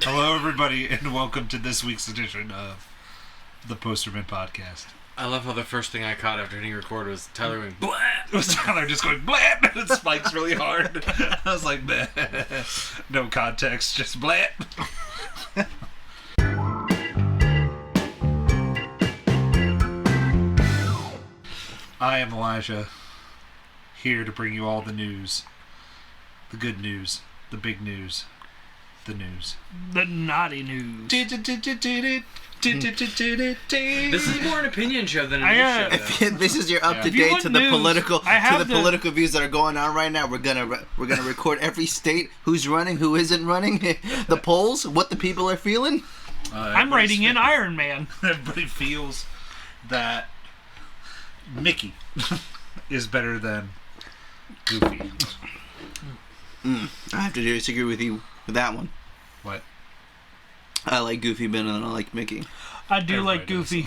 Hello, everybody, and welcome to this week's edition of the Thepostermenpodcast. I love how the first thing I caught after hitting record was Tyler going, blah! It was Tyler just going, blat, and it spikes really hard. I was like, bleh. No context, just blat. I am Elijah, here to bring you all the news. The good news, the big news, the news. The naughty news. This is more an opinion show than a news show. This is your up to date to the political political views that are going on right now. We're gonna record every state, who's running, who isn't running, the polls, what the people are feeling. I'm writing in Iron Man. Everybody feels that Mickey is better than Goofy. I have to disagree with you with that one. What? I like Goofy better than I like Mickey. I do like Goofy.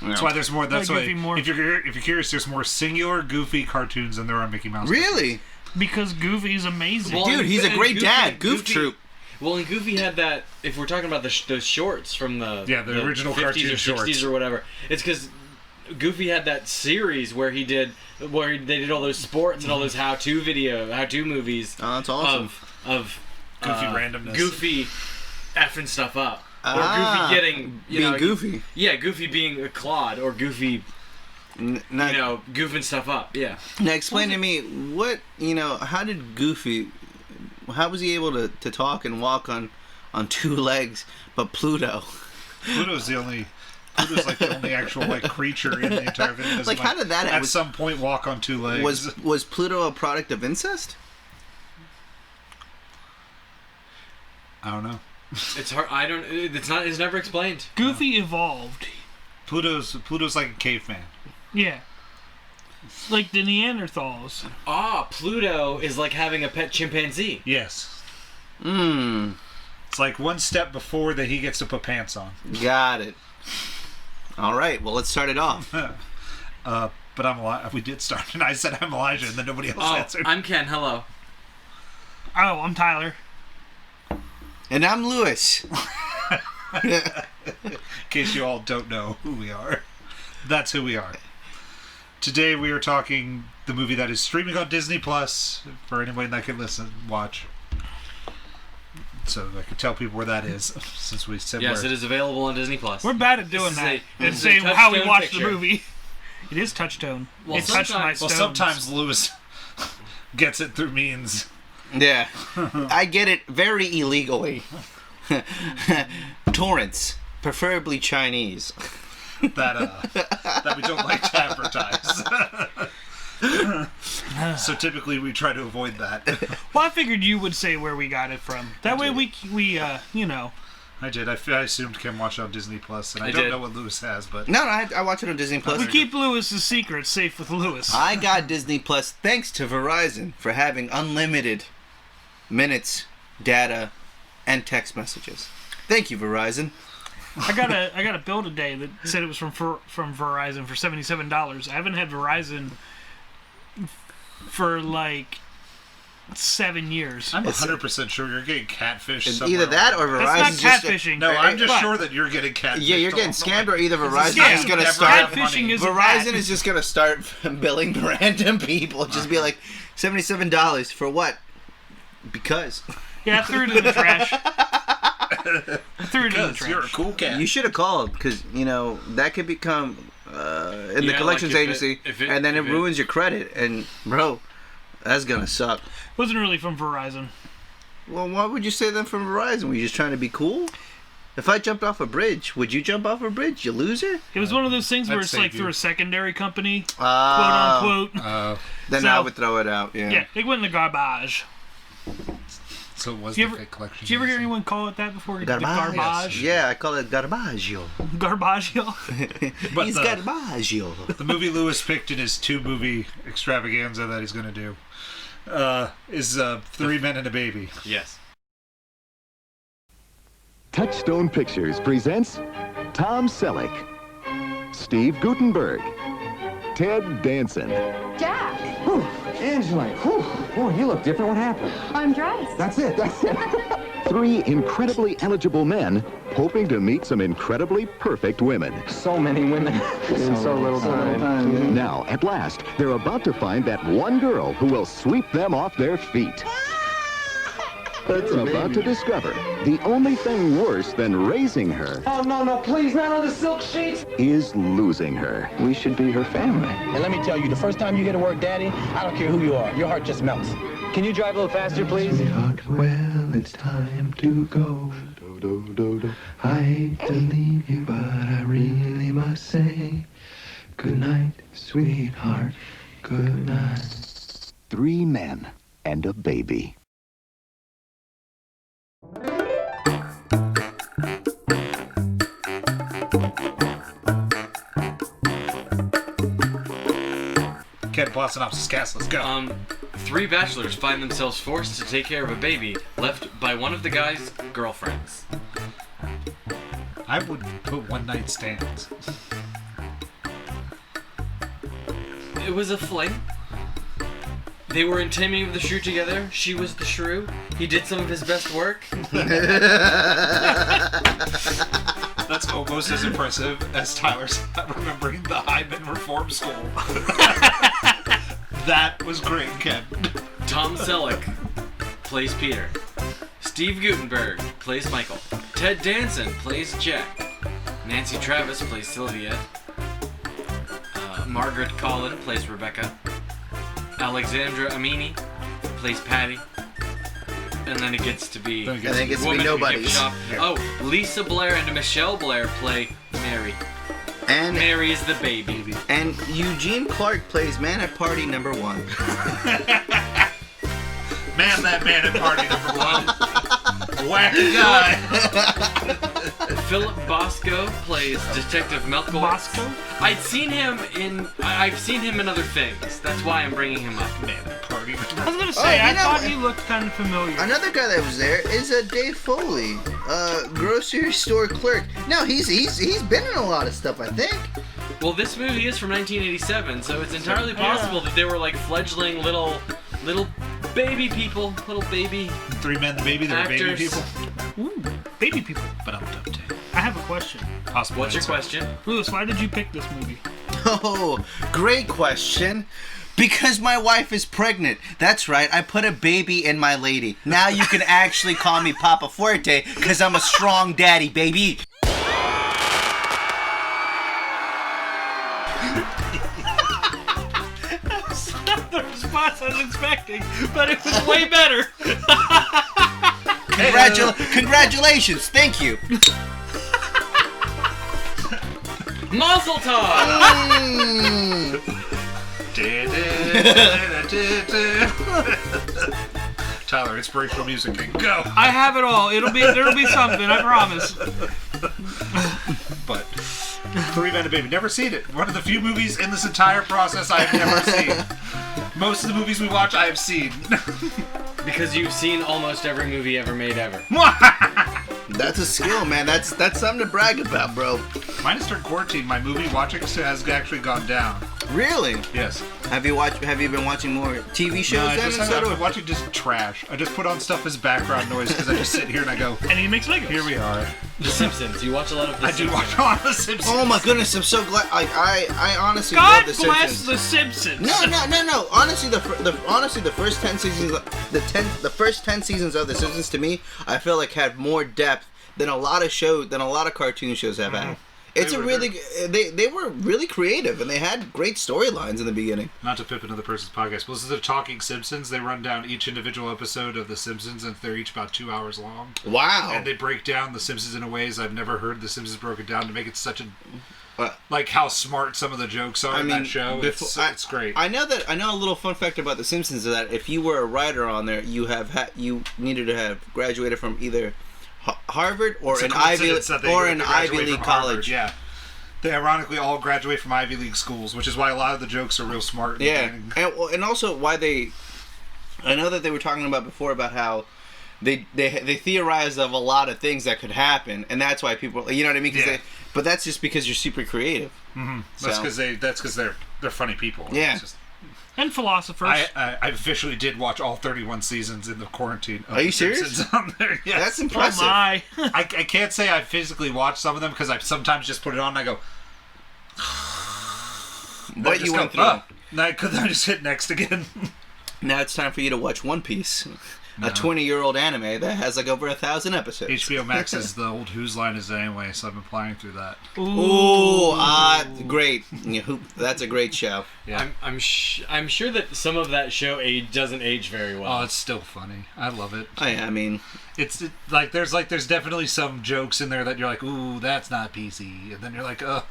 That's why there's more. That's like why. More. If you're curious, there's more singular Goofy cartoons than there are Mickey Mouse. Really? Because Goofy's amazing. Well, dude, he's a great dad. Goof Troop. Well, and Goofy had that. If we're talking about those shorts from the original 50s cartoon or 60s shorts or whatever, it's because Goofy had that series where they did all those sports and all those how-to movies. Oh, that's awesome. Of Goofy randomness. Goofy effing stuff up. Or Goofy getting Goofy. Yeah, Goofy being a clod, or Goofy goofing stuff up. Yeah. Now explain to me how did Goofy, how was he able to talk and walk on two legs, but Pluto? Pluto's like the only actual creature in the entire thing. Like, how did that at some point walk on two legs? Was Pluto a product of incest? I don't know. It's hard. I don't. It's not. It's never explained. Goofy evolved. Pluto's like a caveman. Yeah. Like the Neanderthals. Pluto is like having a pet chimpanzee. Yes. It's like one step before that he gets to put pants on. Got it. All right. Well, let's start it off. But I'm Elijah. We did start, and I said I'm Elijah, and then nobody else answered. I'm Ken. Hello. Oh, I'm Tyler. And I'm Lewis. In case you all don't know who we are, that's who we are. Today we are talking the movie that is streaming on Disney Plus for anyone that can watch. So I can tell people where that is, since we said yes, it is available on Disney Plus. We're bad at doing that. And saying how we watch the movie. It is Touchstone. Well, it touched my stones. Well, sometimes Lewis gets it through means. Yeah, I get it very illegally. Torrents, preferably Chinese. That we don't like to advertise. So typically we try to avoid that. Well, I figured you would say where we got it from. That way we I did. I assumed Ken watched it on Disney Plus, and I don't know what Lewis has, but no, I watch it on Disney Plus. We keep Lewis's secrets safe with Lewis. I got Disney Plus thanks to Verizon for having unlimited minutes, data, and text messages. Thank you, Verizon. I got a bill today that said it was from Verizon for $77. I haven't had Verizon for like 7 years. I'm 100% sure you're getting catfished. Either that or Verizon. That's not catfishing. No, I'm just sure that you're getting catfished. Yeah, you're getting scammed, or either Verizon is going to start. Catfishing is Verizon is just going to start billing random people. Just be like, $77 for what? Because. Yeah, I threw it in the trash. You're a cool cat. You should have called, because that could become in the collections agency, and then it ruins your credit. And bro, that's gonna suck. Wasn't really from Verizon. Well, why would you say that from Verizon? Were you just trying to be cool? If I jumped off a bridge, would you jump off a bridge, you loser? It was one of those things where it's like through a secondary company, quote unquote. Then I would throw it out. Yeah. Yeah, it went in the garbage. So it was the fake collection. Did you ever hear anyone call it that before? Garbage. The garbage? Yeah, I call it garbaggio. Garbaggio? He's garbaggio. The movie Lewis picked in his 2-movie extravaganza that he's going to do is 3 Men and a Baby. Yes. Touchstone Pictures presents Tom Selleck, Steve Guttenberg, Ted Danson, Jack! Angela, whew, boy, you look different. What happened? I'm dressed. That's it. 3 incredibly eligible men hoping to meet some incredibly perfect women. So many women in so little time. Now, at last, they're about to find that one girl who will sweep them off their feet. They're about to discover the only thing worse than raising her Oh, no, please, not on the silk sheets. is losing her. We should be her family. And let me tell you, the first time you get a word daddy, I don't care who you are. Your heart just melts. Can you drive a little faster, please? Sweetheart, well, it's time to go. I hate to leave you, but I really must say good night, sweetheart, good night. 3 men and a baby. Ken, plot synopsis, cast, let's go. 3 bachelors find themselves forced to take care of a baby left by one of the guy's girlfriends. I would put one night stands. It was a fling. They were in Taming of the Shrew together. She was the shrew. He did some of his best work. That's almost as impressive as Tyler's not remembering the Hyman Reform School. That was great, Ken. Tom Selleck plays Peter. Steve Guttenberg plays Michael. Ted Danson plays Jack. Nancy Travis plays Sylvia. Margaret Collin plays Rebecca. Alexandra Amini plays Patty. And then it gets to be... And then it gets to be nobodies. Yeah. Oh, Lisa Blair and Michelle Blair play Mary. And Mary is the baby. And Eugene Clark plays man at party number 1. Man, that man at party number 1. Wacky guy. Philip Bosco plays Detective Melkowitz. Bosco? I've seen him in other things. That's why I'm bringing him up. Man at party number 1. I was gonna say, I you know thought what? he looked kind of familiar. Another guy that was there is Dave Foley, grocery store clerk. No, he's been in a lot of stuff, I think. Well, this movie is from 1987, so it's entirely possible that they were like fledgling little baby people, little baby 3 men and the baby, they're baby actors. people. Ooh, baby people. But I'm done. I have a question. Possible What's your answer. question? Lewis, why did you pick this movie? Oh, great question. Because my wife is pregnant. That's right, I put a baby in my lady. Now you can actually call me Papa Fuerte, because I'm a strong daddy, baby. That's not the response I was expecting, but it was way better. Congratulations, thank you. Mazel tov! Tyler, inspirational music, go. I have it all. There'll be something, I promise. But 3 Men and a Baby, never seen it. One of the few movies in this entire process I have never seen. Most of the movies we watch, I have seen. Because you've seen almost every movie ever made ever. That's a skill, man. That's something to brag about, bro. Minus during quarantine, my movie watching has actually gone down. Really? Yes. Have you been watching more TV shows No, then? I've been watching just trash. I just put on stuff as background noise because I just sit here and I go, And he makes Legos. here we are. The Simpsons. You watch a lot of The I do Simpsons. watch all the Simpsons. Oh my goodness, I'm so glad. I honestly God love the bless Simpsons. the Simpsons. No. Honestly, the first 10 seasons, the first 10 seasons of the Simpsons to me, I feel like had more depth than a lot of cartoon shows have had. They were really creative and they had great storylines in the beginning. Not to pip another person's podcast, but this is the Talking Simpsons. They run down each individual episode of The Simpsons, and they're each about 2 hours long. Wow! And they break down The Simpsons in ways I've never heard The Simpsons broken down to make it such a like how smart some of the jokes are in that show. It's great. I know a little fun fact about The Simpsons is that if you were a writer on there, you needed to have graduated from either Harvard or an Ivy League college. Yeah. They ironically all graduate from Ivy League schools, which is why a lot of the jokes are real smart. And also why I know that they were talking about before about how they theorized of a lot of things that could happen, and that's why people, you know what I mean? But that's just because you're super creative. Mm-hmm. That's because they're funny people. Yeah. And Philosophers. I officially did watch all 31 seasons in the quarantine. Are you serious? Simpsons on there. Yes. That's impressive. Oh my. I can't say I physically watch some of them because I sometimes just put it on and I go. But you went through. And I just hit next again. Now it's time for you to watch One Piece. A 20-year-old anime that has like over 1,000 episodes. HBO Max is the old Whose Line Is It Anyway, so I've been plying through that. Ooh, great. That's a great show. Yeah. I'm sure that some of that show doesn't age very well. Oh, it's still funny. I love it. I mean, there's definitely some jokes in there that you're like, ooh, that's not PC, and then you're like, ugh.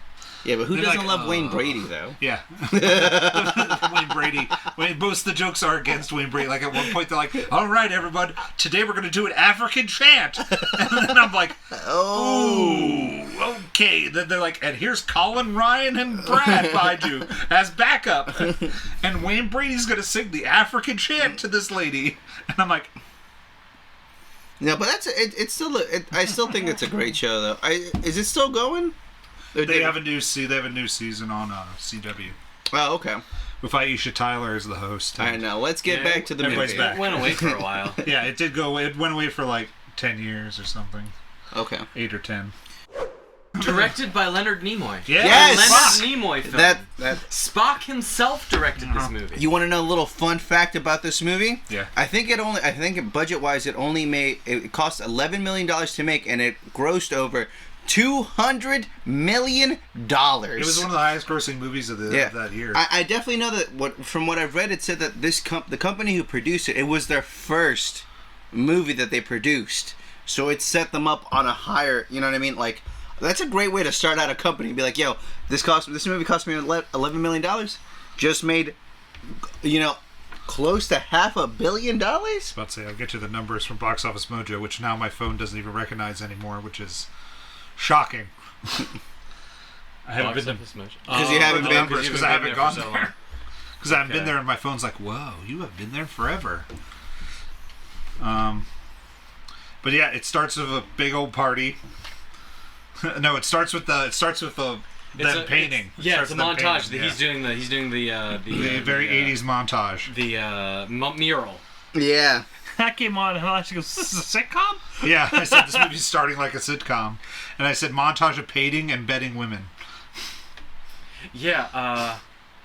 yeah, but who They're doesn't like, love Wayne Brady though? Yeah. Wayne Brady. Most of the jokes are against Wayne Brady. Like at one point they're like, all right, everyone, today we're going to do an African chant. And then I'm like, oh, okay. Then they're like, and here's Colin, Ryan, and Brad behind you as backup. And Wayne Brady's going to sing the African chant to this lady. And I'm like... No, but it's still I still think it's a great show though. Is it still going? They have a new season on CW. Oh, okay. With Aisha Tyler as the host. All right, now let's get back to the everybody's movie. back. It went away for a while. Yeah, it did go away. It went away for like 10 years or something. Okay. 8 or 10. Directed by Leonard Nimoy. Yes! Leonard Nimoy film. That Spock himself directed this movie. You want to know a little fun fact about this movie? Yeah. I think budget-wise it cost $11 million to make, and it grossed over $200 million. It was one of the highest grossing movies of that year. I definitely know that. From what I've read, it said that the company who produced it was their first movie that they produced, so it set them up on a higher. You know what I mean? Like, that's a great way to start out a company. Be like, yo, this movie cost me $11 million. Just made, close to $500 million. I was about to say, I'll get you the numbers from Box Office Mojo, which now my phone doesn't even recognize anymore, which is shocking. I haven't been there because you haven't been because I haven't gone there. Because I haven't been there, and my phone's like, "Whoa, you have been there forever." But yeah, it starts with a big old party. No, it starts with them painting. It's a montage. Painting, He's doing the very 80s montage. The mural. Yeah. That came on and I goes, this is a sitcom? Yeah, I said this movie's starting like a sitcom. And I said montage of painting and bedding women. Yeah,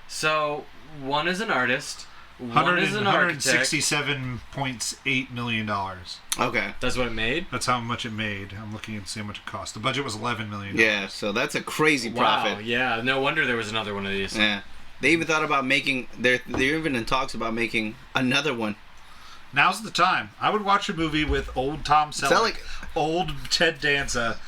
so one is an artist, one is an architect. $167.8 million. Okay. That's what it made? That's how much it made. I'm looking to see how much it cost. The budget was $11 million. Yeah, so that's a crazy profit. Wow, yeah, no wonder there was another one of these. Yeah. They even thought about making, they're even in talks about making another one. Now's the time. I would watch a movie with old Tom Selleck, old Ted Danza,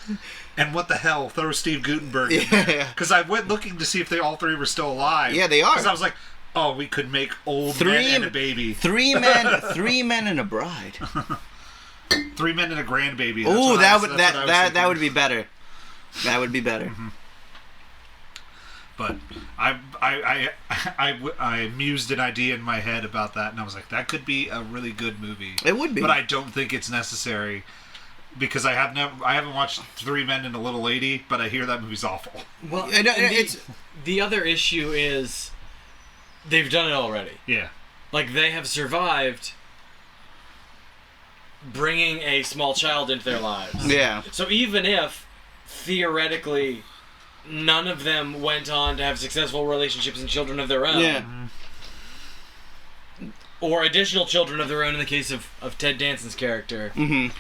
and what the hell, throw Steve Guttenberg in there. Because I went looking to see if they all three were still alive. Yeah, they are. Because I was like, oh, we could make old men and a baby. Three men and a bride. 3 men and a grandbaby. Ooh, that would be better. That would be better. Mm-hmm. But I mused an idea in my head about that, and I was like, that could be a really good movie. It would be. But I don't think it's necessary because I haven't watched 3 Men and a Little Lady, but I hear that movie's awful. Well, the other issue is they've done it already. Yeah. Like, they have survived bringing a small child into their lives. Yeah. So even if, theoretically, none of them went on to have successful relationships and children of their own. Yeah. Or additional children of their own in the case of Ted Danson's character. Mm-hmm.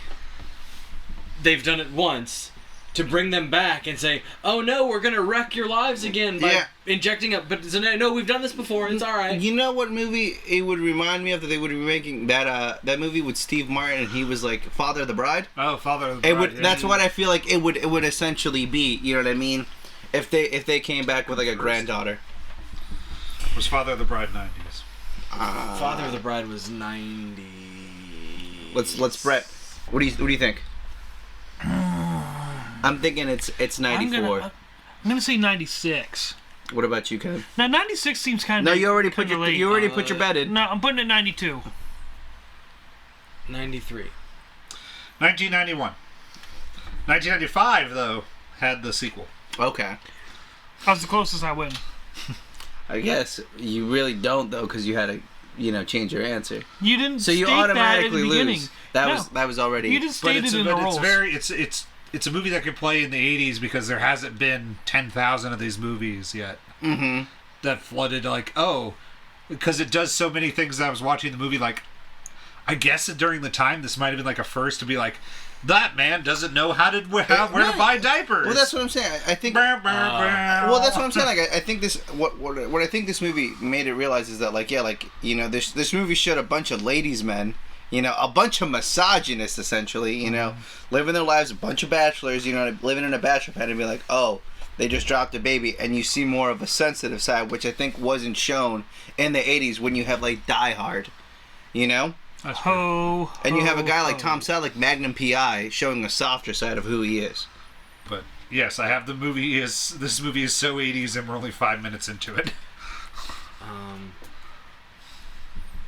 They've done it once. To bring them back and say, oh no, we're going to wreck your lives again by injecting up. But no, we've done this before. It's all right. You know what movie it would remind me of that they would be making? That movie with Steve Martin and he was like Father of the Bride? Oh, Father of the Bride. That's what I feel like it would essentially be. You know what I mean? If they came back with like a granddaughter. Was Father of the Bride 90s? Father of the Bride was 90. Let's Brett. What do you think? I'm thinking it's 94. I'm gonna say 96. What about you, Ken? Now 96 seems kind of. No, you already put your bet in. No, I'm putting it 92. 93. 1991. 1995 though had the sequel. Okay. That was the closest I went. I guess you really don't though, because you had to, change your answer. You didn't. So you state automatically that at the beginning. lose. That was already. You just stated in the rules. It's a movie that could play in the 80s because there hasn't been 10,000 of these movies yet. Mm-hmm. That flooded because it does so many things. That I was watching the movie I guess during the time this might have been a first to be that man doesn't know where to buy diapers. Well, that's what I'm saying. I think. Well, that's what I'm saying. I think this. What I think this movie made it realize is that this movie showed a bunch of ladies' men. A bunch of misogynists, essentially, living their lives, a bunch of bachelors, living in a bachelor pad and be like, oh, they just dropped a baby, and you see more of a sensitive side, which I think wasn't shown in the 80s when you have, Die Hard, That's true. And you have a guy like Tom Selleck, Magnum P.I., showing a softer side of who he is. But, yes, I have this movie is so 80s and we're only 5 minutes into it.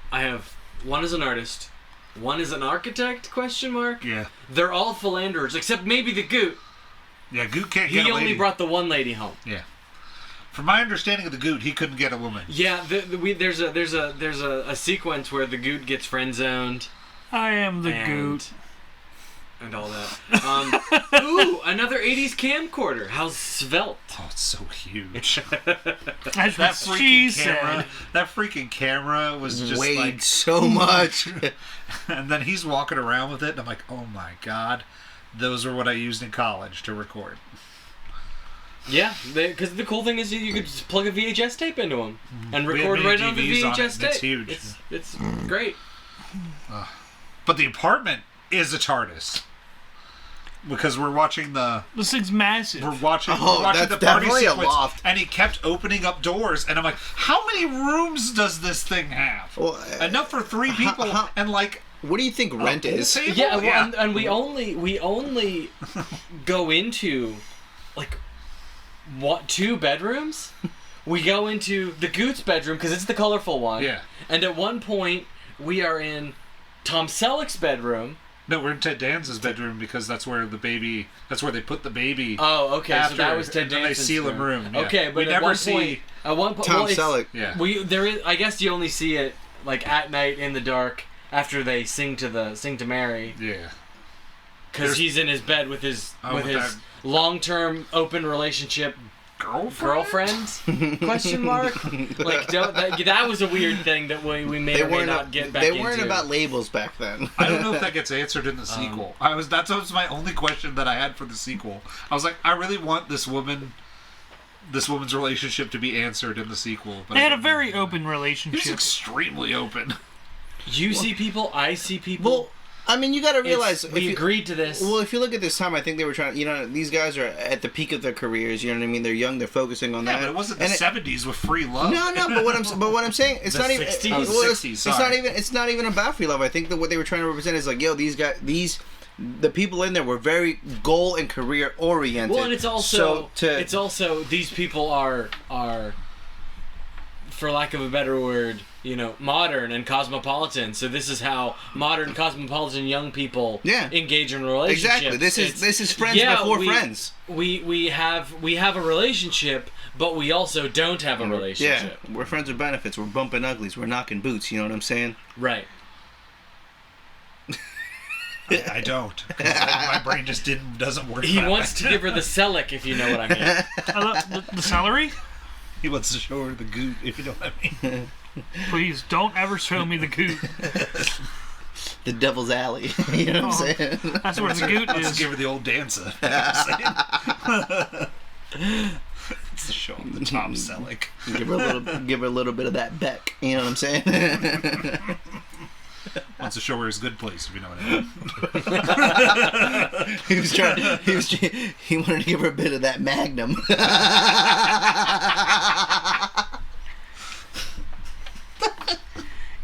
I have one as an artist. One is an architect, ? Yeah. They're all philanderers, except maybe the Goot. Yeah, Goot can't get a He lady. only brought the one lady home. Yeah. From my understanding of the Goot, he couldn't get a woman. Yeah, there's a sequence where the Goot gets friend zoned. I am the Goot. And all that. Ooh, another 80s camcorder. How svelte. Oh, it's so huge. That's what she said. That freaking camera was just weighed so much. And then he's walking around with it, and I'm like, oh my god, those are what I used in college to record. Yeah, because the cool thing is you could just plug a VHS tape into them and record right on the VHS tape. It's huge. It's great. But the apartment is a TARDIS. Because we're watching This thing's massive. We're watching that's the party definitely a sequence, loft. and he kept opening up doors, and I'm like, how many rooms does this thing have? Well, enough for 3 people, and what do you think rent is? Table? Yeah, well, and we only go into 2 bedrooms. We go into the Goot's bedroom because it's the colorful one. Yeah. And at one point we are in Tom Selleck's bedroom. No, we're in Ted Danson's bedroom because that's where they put the baby. Oh, okay. So that was Ted and then they Danson's seal him room. Yeah. Okay, but we at never one see point, at one point, Tom Selleck. Yeah. I guess you only see it at night in the dark after they sing to Mary. Yeah. Because he's in his bed with his long-term open relationship girlfriend? Question mark? That was a weird thing that we may or may not get back into. They weren't about labels back then. I don't know if that gets answered in the sequel. That was my only question that I had for the sequel. I was like, I really want this woman's relationship to be answered in the sequel. But they had a very open relationship. He was extremely open. You see people, I see people. Well, I mean, you got to realize we agreed to this. Well, if you look at this time, I think they were trying. These guys are at the peak of their careers. You know what I mean? They're young. They're focusing on that. But it wasn't the '70s with free love. No. But what I'm saying, it's not even. 60s? Well, 60s, it's not even about free love. I think that what they were trying to represent is these guys, the people in there were very goal and career oriented. Well, and it's also these people are, for lack of a better word, modern and cosmopolitan. So this is how modern cosmopolitan young people engage in relationships. Exactly. This is friends before friends. We have a relationship, but we also don't have a relationship. Yeah, we're friends with benefits. We're bumping uglies. We're knocking boots. You know what I'm saying? Right. I don't. My brain just doesn't work. He wants to give her the Selleck, if you know what I mean. I love the celery. He wants to show her the Goot, if you know what I mean. Please don't ever show me the Goot. The Devil's Alley. You know what I'm saying? That's where the Goot Let's is. give her the old dancer. You know what I'm saying? Let's show him the Tom Selleck. Give her a little bit of that Beck. You know what I'm saying? Wants to show her his good place, if you know what I mean. He wanted to give her a bit of that Magnum.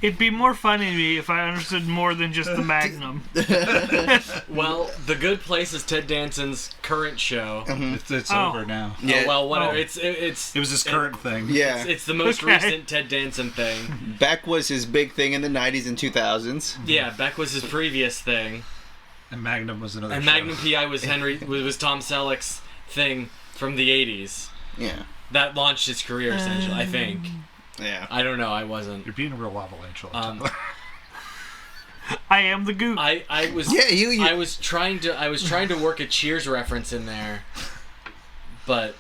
It'd be more funny to me if I understood more than just the Magnum. Well, The Good Place is Ted Danson's current show. It's over now. Yeah. Oh, well, whatever. Oh. It was his current thing. Yeah. It's the most recent Ted Danson thing. Beck was his big thing in the 90s and 2000s. Yeah, Beck was his previous thing. And Magnum was another. And show. Magnum P.I. was Tom Selleck's thing from the 80s. Yeah. that launched his career essentially. I think. Yeah. I don't know. I wasn't. You're being a real avalanche. I am the goop. I was. Yeah, you. I was trying to work a Cheers reference in there, but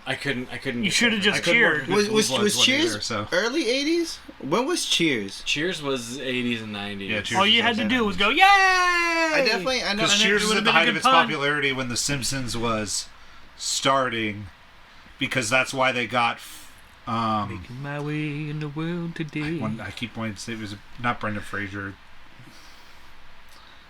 I couldn't. You should have just cheered. Was Cheers either, early 80s? When was Cheers? Cheers was 80s and 90s. Yeah, Cheers All you had to do was go, yay! I know. Because Cheers was at the height of its popularity when The Simpsons was starting, because that's why they got. Making my way in the world today. I keep wanting to say it was not Brendan Fraser.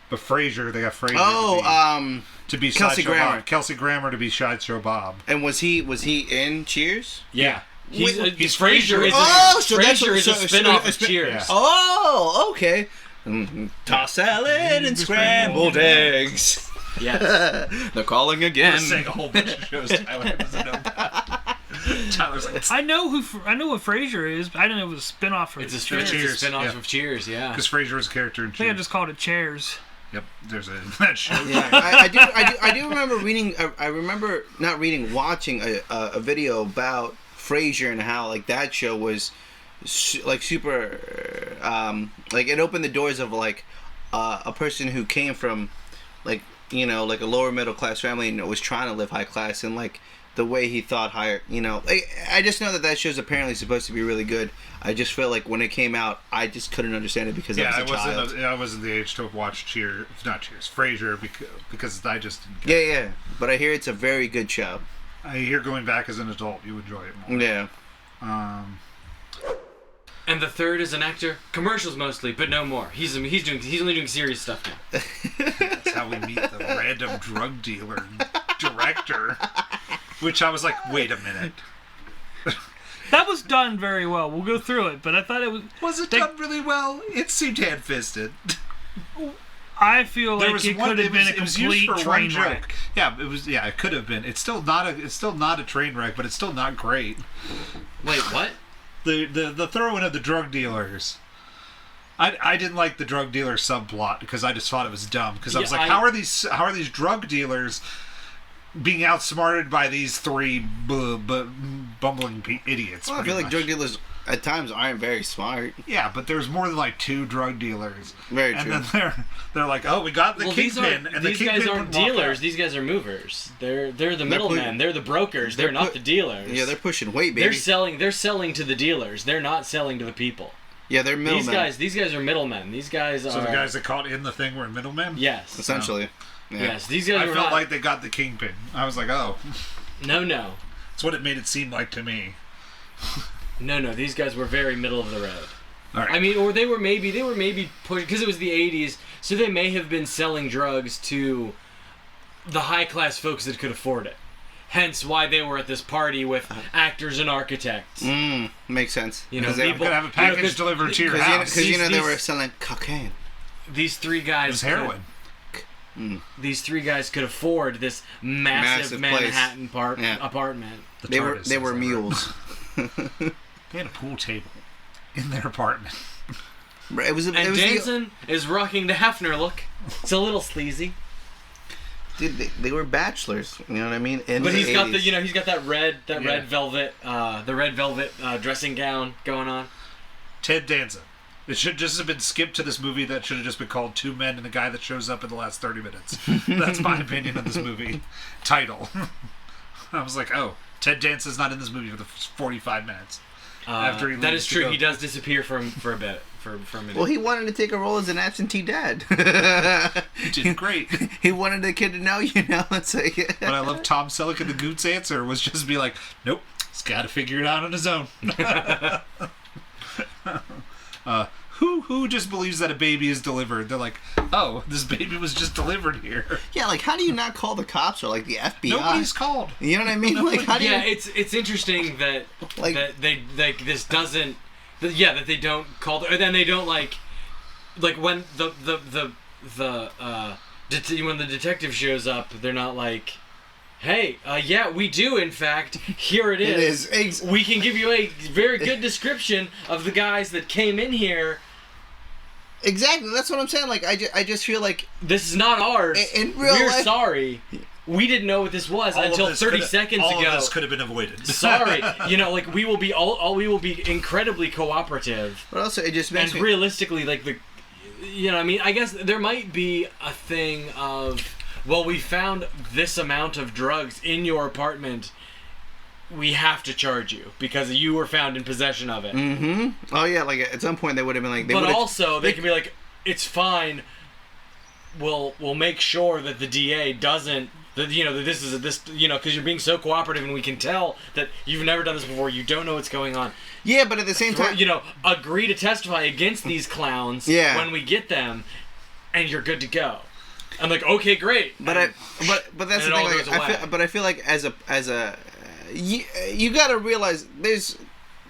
But Frasier, they got Frasier to be Kelsey Grammer. Bob. Kelsey Grammer to be Sideshow Bob. And was he in Cheers? Yeah. He's Frasier. Frasier is a spin-off of Cheers. Yeah. Oh, okay. Tossed salad and scrambled eggs. Yes. They're calling again. We're saying a whole bunch of shows Tyler doesn't know. Tyler's like, I know what Frasier is, but I didn't know it was a spin-off of It's a Cheers. spin-off of Cheers, yeah. because Frasier was a character in I think I Cheers. just called it Chairs. Yep, there's that show. Yeah, I do remember reading. I remember not reading, watching a video about Frasier and how like that show was super like it opened the doors of like a person who came from like a lower middle class family and was trying to live high class, and like the way he thought higher. I just know that show's apparently supposed to be really good. I just feel like when it came out, I just couldn't understand it because I was a child. I wasn't the age to watch Frasier because I just didn't get it. Yeah. But I hear it's a very good show. I hear going back as an adult, you enjoy it more. Yeah. And the third is an actor, commercials mostly, but no more. He's only doing serious stuff now. That's how we meet the random drug dealer director. Which I was like, wait a minute. That was done very well. We'll go through it, but I thought it was... Was it done really well? It seemed hand-fisted. I feel like it could have been a complete train wreck. Yeah, it was. Yeah, it could have been. It's still not a train wreck, but it's still not great. Wait, what? The throw-in of the drug dealers. I didn't like the drug dealer subplot because I just thought it was dumb. Because I was like, how are these drug dealers being outsmarted by these three bumbling idiots? Well, I feel like drug dealers at times aren't very smart. Yeah, but there's more than like two drug dealers. Very true. And then they're like, oh, we got the kingpin, and these guys aren't dealers. These guys are movers. They're the middlemen. They're the brokers. They're not the dealers. Yeah, they're pushing weight, baby. They're selling to the dealers. They're not selling to the people. Yeah, they're middlemen. These guys are middlemen. These guys are. So the guys that caught in the thing were middlemen? Yes. Essentially. Yeah. Yes, these guys I felt like they got the kingpin. I was like, oh. No. That's what it made it seem like to me. No, these guys were very middle of the road. All right. I mean, or they were maybe pushing, because it was the 80s, so they may have been selling drugs to the high-class folks that could afford it. Hence why they were at this party with actors and architects. Makes sense. People could have a package delivered to your house. Because they were selling cocaine. These three guys... It was heroin. These three guys could afford this massive Manhattan apartment. They were mules. They had a pool table in their apartment. Jansen is rocking the Hefner look. It's a little sleazy. Dude, they were bachelors. You know what I mean? But he's got he's got that red velvet, dressing gown going on. Ted Danson. It should just have been skipped to this movie. That should have just been called Two Men and the Guy That Shows Up in the Last 30 Minutes. That's my opinion of this movie title. I was like, oh, Ted Danson's not in this movie for the 45 minutes. After that is true. He does disappear for a minute. Well, he wanted to take a role as an absentee dad. He did great. He wanted the kid to know, Let's say. But I love Tom Selleck, and the Goot's answer was just be like, nope, he's got to figure it out on his own. Who just believes that a baby is delivered? They're like, oh, this baby was just delivered here. Yeah, like, how do you not call the cops or like the FBI? Nobody's called. You know what I mean? Like, how do you? Yeah, it's interesting that that they this doesn't. That they don't call, or then they don't like when when the detective shows up, they're not like, hey, yeah, we do, in fact, here it is. We can give you a very good description of the guys that came in here. Exactly, that's what I'm saying. Like, I just feel like this is not ours. In real life, sorry. we didn't know what this was until 30 seconds ago. All of this could have been avoided. Sorry, like we will be incredibly cooperative. But also, it just makes realistically, like I guess there might be a thing of, well, we found this amount of drugs in your apartment. We have to charge you because you were found in possession of it. Mm-hmm. Oh yeah, like at some point they would have been like. But also they can be like, it's fine. We'll make sure that the DA doesn't. That this is because you're being so cooperative and we can tell that you've never done this before. You don't know what's going on. Yeah, but at the same time, agree to testify against these clowns. Yeah. When we get them, and you're good to go. I'm like, okay, great. But that's the thing. Like, I feel like as a you gotta realize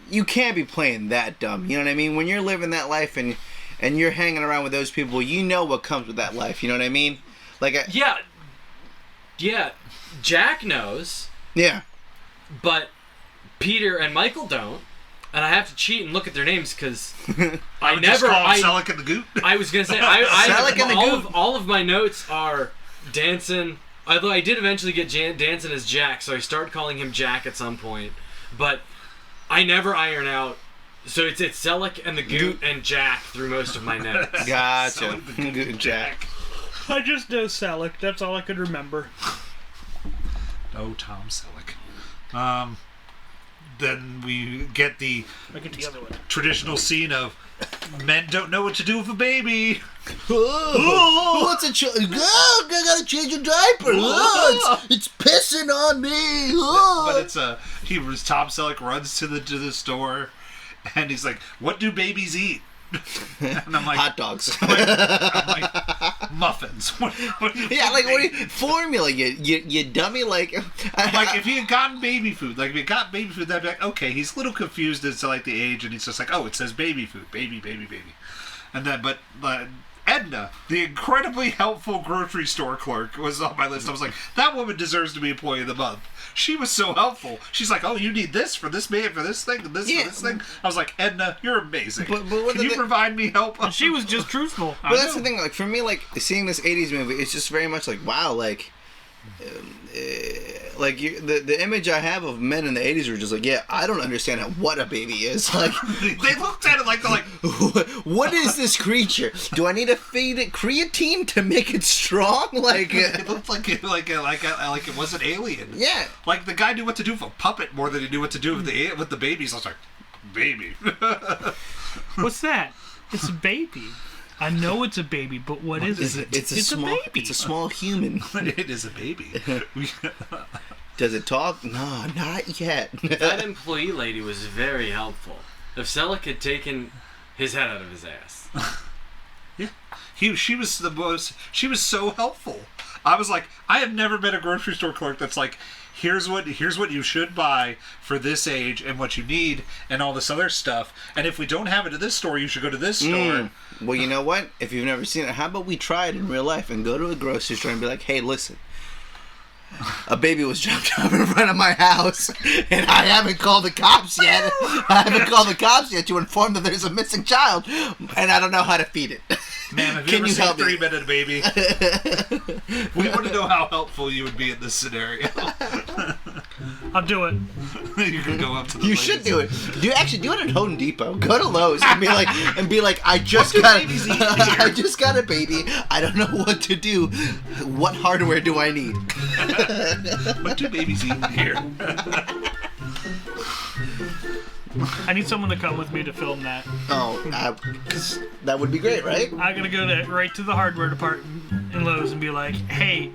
you can't be playing that dumb. You know what I mean? When you're living that life and you're hanging around with those people, you know what comes with that life. You know what I mean? Like yeah, Jack knows. Yeah. But Peter and Michael don't. And I have to cheat and look at their names because I never call Selleck and the Goot. I was gonna say Selleck and the Goot. All of my notes are Danson. Although I did eventually get Danson as Jack, so I started calling him Jack at some point. But I never iron out. So it's Selleck and the Goot and Jack through most of my notes. Gotcha. Goot and Jack. I just know Selleck. That's all I could remember. Oh, Tom Selleck. Then we get the traditional scene of men don't know what to do with a baby. What's a I gotta change a diaper. It's pissing on me. But it's Tom Selleck runs to the store, and he's like, "What do babies eat?" And I'm like, hot dogs. I'm like muffins. What formula? You dummy. Like if he had gotten baby food, that'd be like, okay, he's a little confused as to like the age, and he's just like, oh, it says baby food, baby. And then, but Edna, the incredibly helpful grocery store clerk, was on my list. I was like, that woman deserves to be Employee of the Month. She was so helpful. She's like, oh, you need this for this man, for this thing, and this for this thing. I was like, Edna, you're amazing. But can you provide me help? And she was just truthful. But that's the thing. Like for me, like seeing this '80s movie, it's just very much like, wow, like the image I have of men in the '80s were just like, yeah, I don't understand what a baby is. Like they looked at it like they're like, what is this creature? Do I need to feed it creatine to make it strong? Like it looked like it was an alien. Yeah, like the guy knew what to do with a puppet more than he knew what to do with the babies. I was like, baby. What's that? It's a baby. I know it's a baby, but what is it? It's a baby. It's a small human. It is a baby. Does it talk? No, not yet. That employee lady was very helpful. If Selleck had taken his head out of his ass. Yeah. She was so helpful. I was like, I have never met a grocery store clerk that's like, here's what you should buy for this age and what you need and all this other stuff. And if we don't have it at this store, you should go to this store. Well, you know what? If you've never seen it, how about we try it in real life and go to a grocery store and be like, hey, listen. A baby was dropped off in front of my house, and I haven't called the cops yet. To inform that there's a missing child, and I don't know how to feed it. Ma'am, have you ever seen a 3-minute baby? We want to know how helpful you would be in this scenario. I'll do it. You can go up to the You should do it. Do it at Home Depot. Go to Lowe's and be like, I just got a baby. I don't know what to do. What hardware do I need? What do babies eat here? I need someone to come with me to film that. Oh, that would be great, right? I'm gonna go right to the hardware department in Lowe's and be like, hey,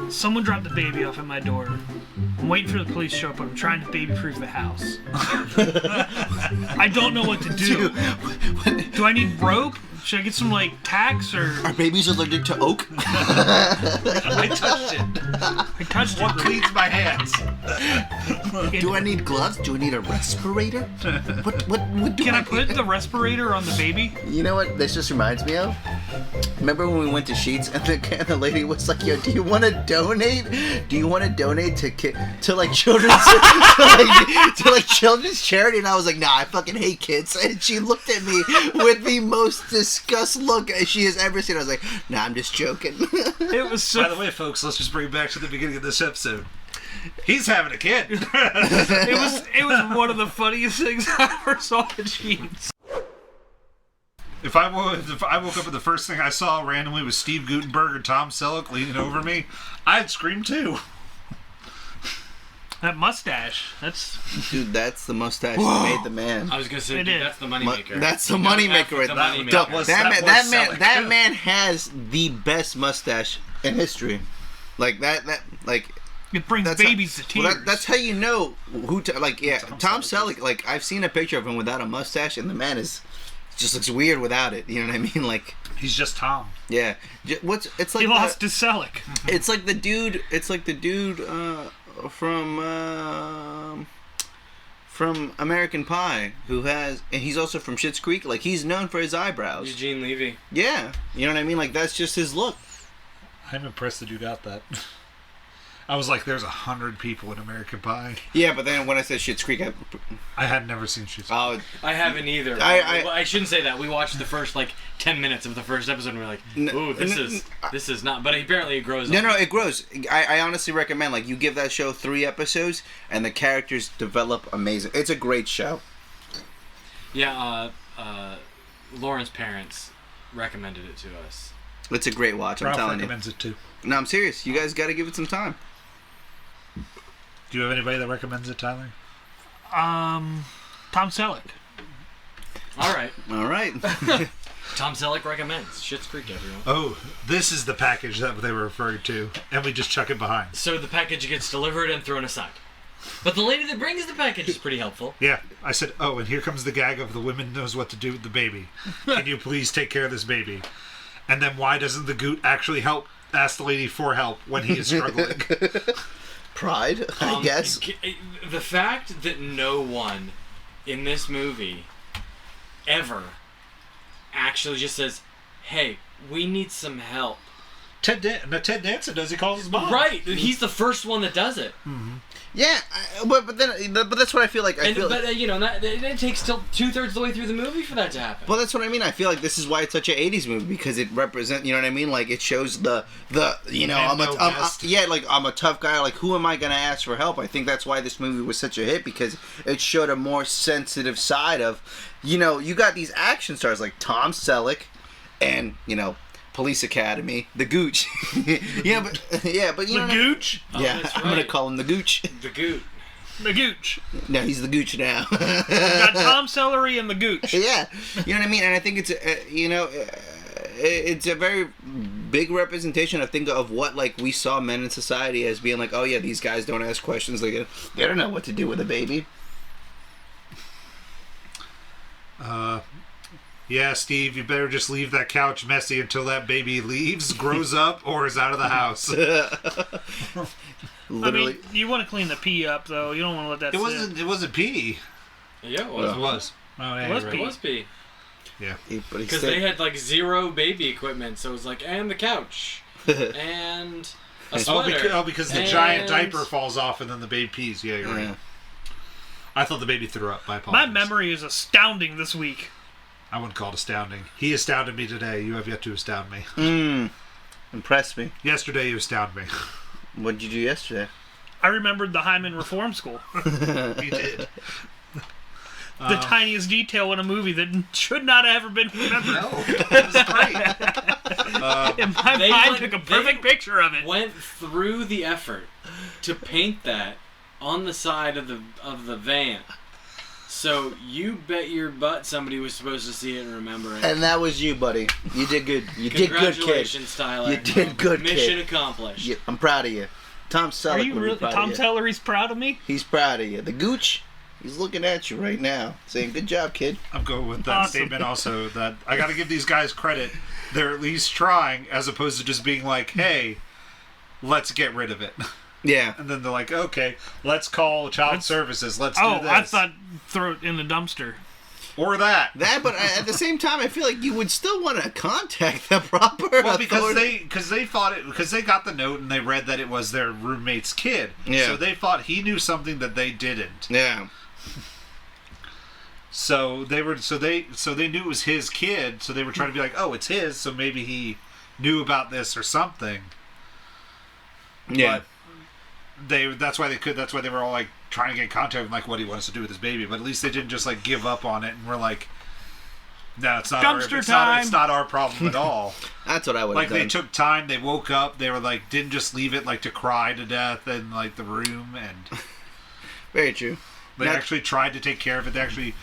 someone dropped the baby off at my door. I'm waiting for the police to show up, but I'm trying to baby-proof the house. I don't know what to do. Do I need rope? Should I get some, tacks, or... Are babies allergic to oak? I touched it. What cleans my hands? Do I need gloves? Do I need a respirator? What do Can I put the respirator on the baby? You know what this just reminds me of? Remember when we went to Sheetz and the lady was like, yo, do you want to donate? Do you want to donate to children's children's charity? And I was like, nah, I fucking hate kids. And she looked at me with the most disgust look she has ever seen. I was like, nah, I'm just joking. It was so. By the way, folks, let's just bring it back to the beginning of this episode. He's having a kid. It was one of the funniest things I ever saw in Jeans. If I woke up and the first thing I saw randomly was Steve Guttenberg or Tom Selleck leaning over me, I'd scream too. That mustache. Dude, that's the mustache that made the man. I was gonna say, dude, that's the moneymaker. That's the moneymaker right there. That man has the best mustache in history. Like that it brings babies to tears. Well, that's how you know who. Tom Selleck. Like I've seen a picture of him without a mustache, and the man just looks weird without it. You know what I mean? Like he's just Tom. Yeah. It's like he lost his Selleck. It's like the dude. From American Pie, and he's also from Schitt's Creek. Like he's known for his eyebrows. Eugene Levy. Yeah, you know what I mean. Like that's just his look. I'm impressed that you got that. I was like, there's 100 people in American Pie. Yeah, but then when I said Schitt's Creek, I had never seen Schitt's Creek. Oh, I haven't either. I shouldn't say that. We watched the first 10 minutes of the first episode, and we were like, "Ooh, this is not." But apparently, it grows. No, it grows. I honestly recommend you give that show 3 episodes, and the characters develop amazing. It's a great show. Yeah, Lauren's parents recommended it to us. It's a great watch. Ralph I'm telling you. recommends it too. No, I'm serious. You guys got to give it some time. Do you have anybody that recommends it, Tyler? Tom Selleck. All right. Tom Selleck recommends Schitt's Creek, everyone. Oh, this is the package that they were referring to, and we just chuck it behind. So the package gets delivered and thrown aside. But the lady that brings the package is pretty helpful. Yeah, I said, oh, and here comes the gag of the woman knows what to do with the baby. Can you please take care of this baby? And then why doesn't the Goot actually ask the lady for help when he is struggling? Pride, I guess. The fact that no one in this movie ever actually just says, "Hey, we need some help." Ted Danson does. He calls his mom. Right, he's the first one that does it. Mm-hmm. Yeah, but that's what I feel like. It takes till 2/3 of the way through the movie for that to happen. Well, that's what I mean. I feel like this is why it's such an '80s movie, because it represents. You know what I mean? Like it shows I'm a tough guy. Like who am I gonna ask for help? I think that's why this movie was such a hit, because it showed a more sensitive side of, you got these action stars like Tom Selleck, and Police Academy, the Gooch. but you know the Gooch? Yeah, right. I'm gonna call him the Gooch. The Goot. The Gooch. No, he's the Gooch now. We got Tom Celery and the Gooch. Yeah, you know what I mean. And I think it's it's a very big representation. I think of what we saw men in society as being like, oh yeah, these guys don't ask questions. They don't know what to do with a baby. Yeah, Steve, you better just leave that couch messy until that baby leaves, grows up, or is out of the house. Literally. I mean, you want to clean the pee up, though. You don't want to let that sit. It wasn't pee. Yeah, it was. It was. Oh, yeah, it was right. pee. It was pee. Yeah. Because they had 0 baby equipment, so it was and the couch. And a sweater. Because the giant diaper falls off and then the baby pees. Yeah, you're right. I thought the baby threw up. My apologies. My memory is astounding this week. I wouldn't call it astounding. He astounded me today. You have yet to astound me. Impressed me. Yesterday you astounded me. What did you do yesterday? I remembered the Hyman Reform School. You did. The tiniest detail in a movie that should not have ever been remembered. No, it was great. In my mind, took a perfect picture of it. Went through the effort to paint that on the side of the van. So you bet your butt somebody was supposed to see it and remember it. And that was you, buddy. You did good. You did good, kid. Congratulations, Tyler. You did good, Mission kid. accomplished. Yeah, I'm proud of you. Tom Selleck. Are you really? Tom Sellery's proud of me? He's proud of you. The Gooch, he's looking at you right now, saying, "Good job, kid." I'm going with that statement also. That I got to give these guys credit. They're at least trying, as opposed to just being like, "Hey, let's get rid of it." Yeah. And then they're like, okay, let's call child services. Let's do this. I thought throw it in the dumpster. Or that. But at the same time, I feel like you would still want to contact the proper authority. Because they thought it, because they got the note and they read that it was their roommate's kid. Yeah. So they thought he knew something that they didn't. Yeah. So they knew it was his kid. So they were trying to be like, oh, it's his. So maybe he knew about this or something. Yeah. But that's why they were all like trying to get in contact with like what he wants to do with his baby. But at least they didn't just like give up on it and were like, no, it's not Dumpster time. It's not our problem at all. That's what I would have done. Like, they took time, they woke up, they were like, didn't just leave it like to cry to death in like the room, and Very true. they actually tried to take care of it.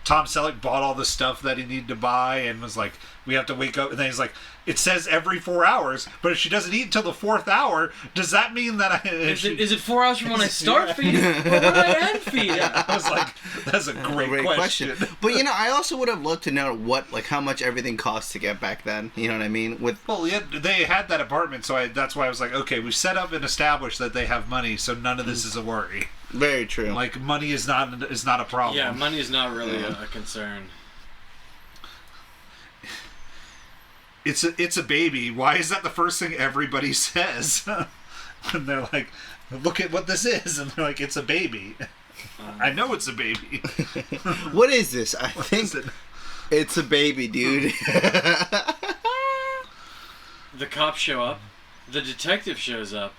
Tom Selleck bought all the stuff that he needed to buy and was like, we have to wake up, and then he's like, it says every 4 hours, but if she doesn't eat until the 4th hour, does that mean that is it 4 hours from when I start feeding or when I end feeding? I was like, that's a great question. But I also would have loved to know how much everything cost to get back then. You know what I mean? They had that apartment, so that's why I was like, okay, we've set up and established that they have money, so none of this is a worry. Very true. Like, money is not a problem. Yeah, money is not really a concern. It's a baby. Why is that the first thing everybody says? And they're like, look at what this is. And they're like, it's a baby. I know it's a baby. What is this? I think it's a baby, dude. The cops show up. The detective shows up.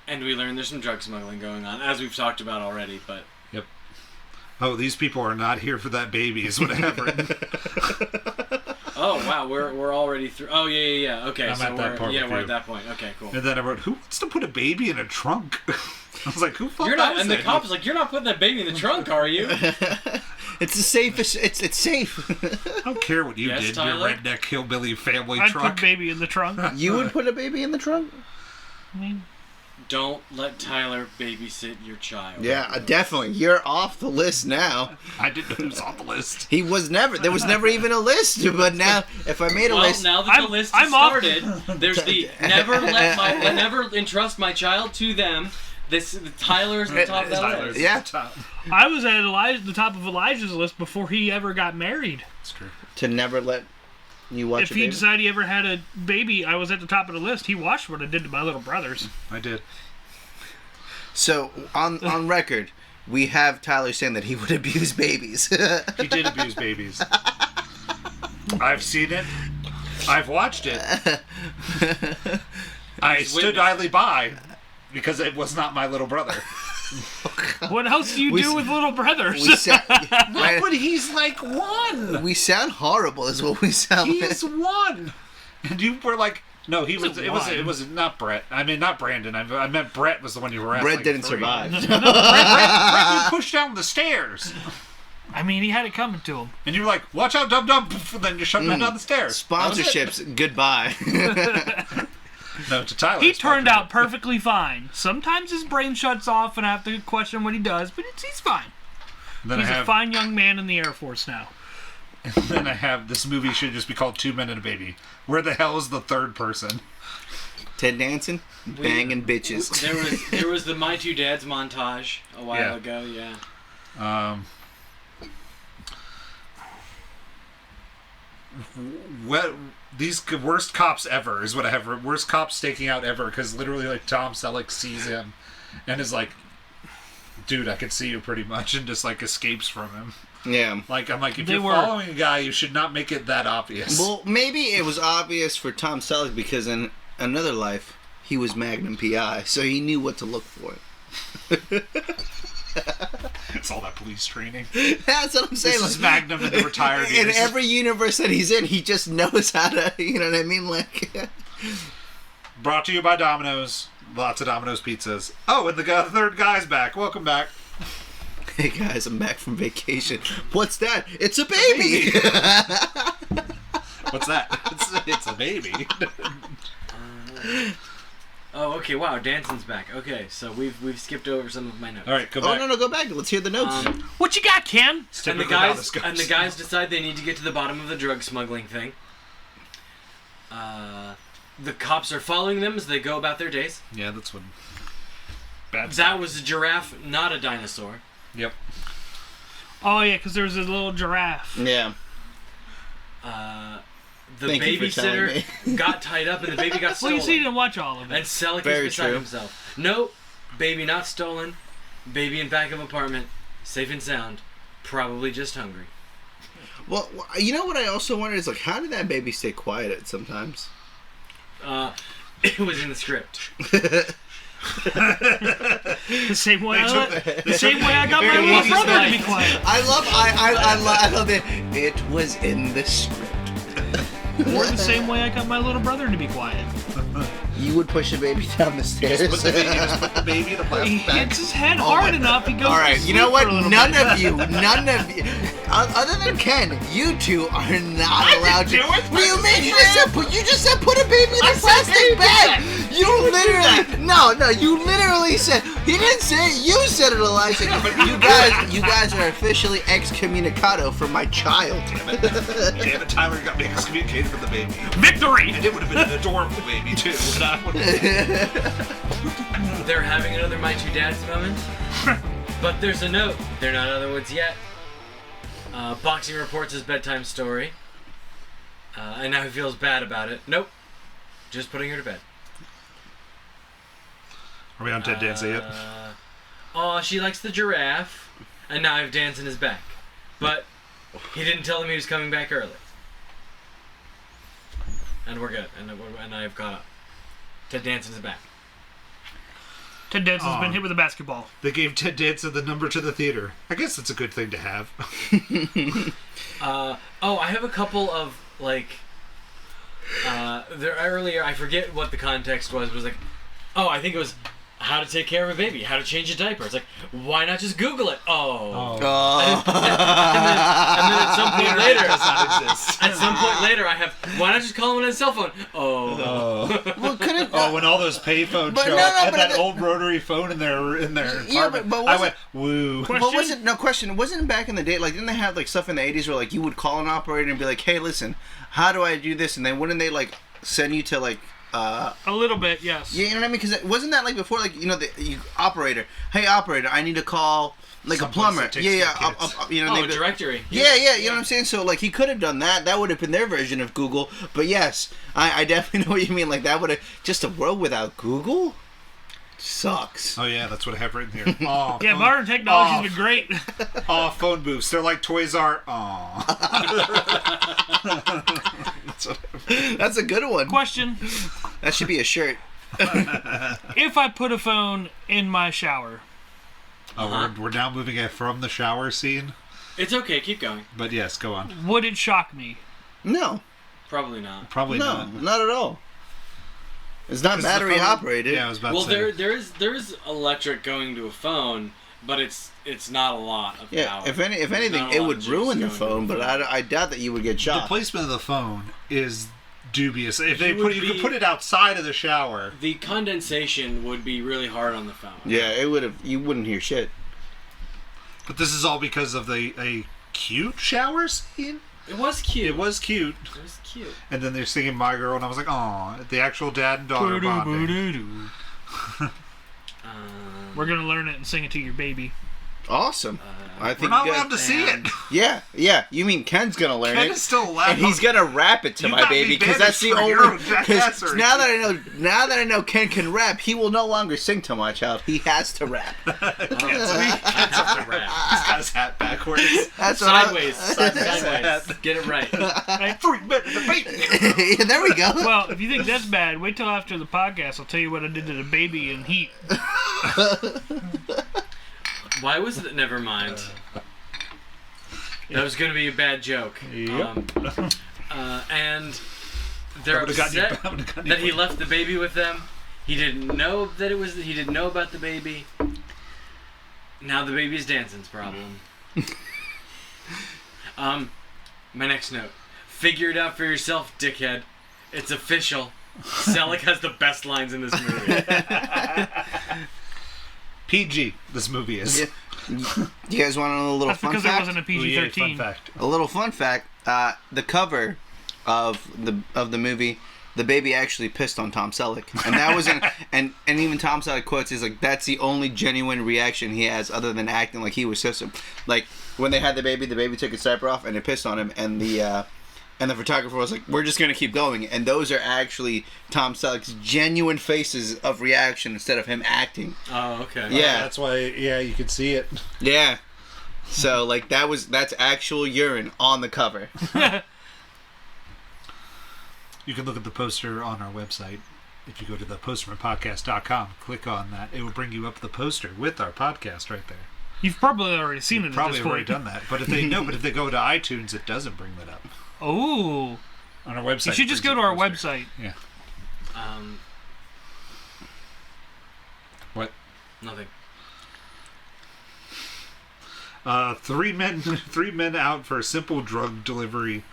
And we learn there's some drug smuggling going on, as we've talked about already, but... Yep. Oh, these people are not here for that baby, is what I have written. Oh, wow, we're already through... Oh, yeah. Okay, I'm at that part. Yeah, we're at that point. Okay, cool. And then I wrote, who wants to put a baby in a trunk? I was like, who fuck You're not, and the cop was like, you're not putting that baby in the trunk, are you? It's the safest. It's safe. I don't care what you did, Tyler? your redneck hillbilly family I'd truck. put baby in the trunk. You would put a baby in the trunk? I mean, Don't let Tyler babysit your child. Yeah, definitely. You're off the list now. I didn't know he was on the list. He was never. There was never even a list. But now, if I made a list, now that the list has started, there's the never entrust my child to them. Tyler's the top of that list. Yeah. I was at the top of Elijah's list before he ever got married. That's true. To never let you watch. If he decided he ever had a baby, I was at the top of the list. He watched what I did to my little brothers. I did. So on record, we have Tyler saying that he would abuse babies. He did abuse babies. I've seen it. I've watched it. I stood idly by because it was not my little brother. What else do you do with little brothers? Not when he's like 1. We sound horrible, is what we sound. He is 1, and you were like, no, he was. It was not Brett. I mean, not Brandon. I meant Brett was the one you were at. Brett like didn't 3. survive. Brett was pushed down the stairs. I mean, he had it coming to him. And you were like, watch out, dum dum, and then you shut him down the stairs. Sponsorships, goodbye. No, to Tyler. He turned out perfectly fine. Sometimes his brain shuts off and I have to question what he does, but he's fine. He's a fine young man in the Air Force now. And then I have, this movie should just be called 2 Men and a Baby. Where the hell is the third person? Ted Danson, banging bitches. There was the My Two Dads montage a while ago, yeah. These worst cops ever is what I have. Worst cops staking out ever, because literally, like, Tom Selleck sees him and is like, dude, I can see you pretty much, and just like escapes from him. Yeah. Like, I'm like, if you're following a guy, you should not make it that obvious. Well, maybe it was obvious for Tom Selleck because in another life, he was Magnum P.I., so he knew what to look for. It's all that police training. That's what I'm saying. This is Magnum in the retired years. In every universe that he's in, he just knows how to, you know what I mean? Like. Brought to you by Domino's. Lots of Domino's pizzas. Oh, and the third guy's back. Welcome back. Hey guys, I'm back from vacation. What's that? It's a baby. What's that? It's a baby. Oh, okay. Wow, Danson's back. Okay, so we've skipped over some of my notes. All right, go back. Oh no, go back. Let's hear the notes. What you got, Ken? And the guys decide they need to get to the bottom of the drug smuggling thing. The cops are following them as they go about their days. Yeah, that's what. That was a giraffe, not a dinosaur. Yep. Oh yeah, because there was a little giraffe. Yeah. The babysitter got tied up and the baby got stolen. Well, you see, you didn't watch all of it. And Selleck is beside himself. No, baby not stolen. Baby in back of apartment, safe and sound. Probably just hungry. Well, you know what I also wondered is, like, how did that baby stay quiet sometimes? It was in the script. The same way I got my little brother to be quiet. I love it. It was in the script. Or the same way I got my little brother to be quiet. You would push a baby down the stairs. Put the baby in a He plastic bag. hits his head hard enough, he goes. All right, to you know sleep what? for a little None bit. of you, other than Ken, you two are not allowed to. What do you mean? You just said put a baby in a plastic bag. You literally, you literally said. He didn't say it. You said it, Elijah. You guys are officially excommunicado from my child. Damn it, Tyler got me excommunicated from the baby. Victory! And it would have been an adorable baby, too. They're having another My Two Dads moment. But there's a note. They're not out of the woods yet. Boxing reports his bedtime story. And now he feels bad about it. Nope. Just putting her to bed. Are we on Ted Dancy yet? Oh, she likes the giraffe. And now I have Dance in his back. But he didn't tell him he was coming back early. And we're good. And I've caught up. Ted Danson's back. Ted Danson's been hit with a basketball. They gave Ted Danson the number to the theater. I guess that's a good thing to have. I have a couple of, like... earlier, I forget what the context was like, I think it was how to take care of a baby, how to change a diaper. It's like, why not just Google it? And then at some point later, I have, why not just call him on his cell phone? Well, when all those payphones show up, and that old rotary phone in their apartment, I went, woo. Question. Wasn't it back in the day, like, didn't they have, like, stuff in the 80s where, like, you would call an operator and be like, hey, listen, how do I do this? And then wouldn't they, like, send you to, like, a little bit, yes. Yeah, you know what I mean? Because wasn't that like before, like, you know, operator, hey operator, I need to call like a plumber. Directory. Yeah, you know what I'm saying? So like he could have done that. That would have been their version of Google. But yes, I definitely know what you mean. Like that would have just a world without Google sucks. Oh yeah, that's what I have written here. Oh, yeah, modern technology's been great. Phone booths. They're like Toys R. That's a good one. Question. That should be a shirt. If I put a phone in my shower. We're now moving it from the shower scene. It's okay, keep going. But yes, go on. Would it shock me? No. Probably not. Not at all. It's not battery operated. Yeah, I was about to say. Well, there is electric going to a phone, but it's not a lot of power. If anything, it would ruin the phone, but I doubt that you would get shocked. The placement of the phone is dubious. If you could put it outside of the shower. The condensation would be really hard on the phone. Yeah, it would have. You wouldn't hear shit. But this is all because of a cute shower scene. It was cute. It was cute. And then they're singing "My Girl," and I was like, "Aw, the actual dad and daughter bonding." We're gonna learn it and sing it to your baby. Awesome. I think we're not allowed to see it. Yeah. You mean Ken's gonna learn it? Ken is still allowed, and he's gonna rap it to my baby because that's the only. Because now that I know Ken can rap, he will no longer sing to my child. He has to rap. Ken has to rap. He's got his hat backwards. That's sideways. Sideways. Get it right. 3 minutes of baby. There we go. Well, if you think that's bad, wait till after the podcast. I'll tell you what I did to the baby in heat. Why was it? Never mind. That was going to be a bad joke. Yep. And they're upset that he left the baby with them. He didn't know that it was. He didn't know about the baby. Now the baby's Danson's problem. My next note. Figure it out for yourself, dickhead. It's official. Selleck has the best lines in this movie. PG, this movie is. Yeah. You guys want to know a little fun fact? That's because it wasn't a PG-13. Fun fact. A little fun fact. The cover of the movie, the baby actually pissed on Tom Selleck, and that was and even Tom Selleck quotes, he's like, that's the only genuine reaction he has other than acting like he was system. Like when they had the baby took his diaper off and it pissed on him, and the photographer was like, we're just going to keep going. And those are actually Tom Selleck's genuine faces of reaction instead of him acting. Oh, okay. Yeah. That's why, you could see it. Yeah. So like that's actual urine on the cover. You can look at the poster on our website. If you go to thepostermenpodcast.com, click on that. It will bring you up the poster with our podcast right there. You've probably already seen it. Probably at this already point. done that. But if they but if they go to iTunes, it doesn't bring that up. Oh. On our website. You should just go to our website. Yeah. What? Nothing. 3 men out for a simple drug delivery.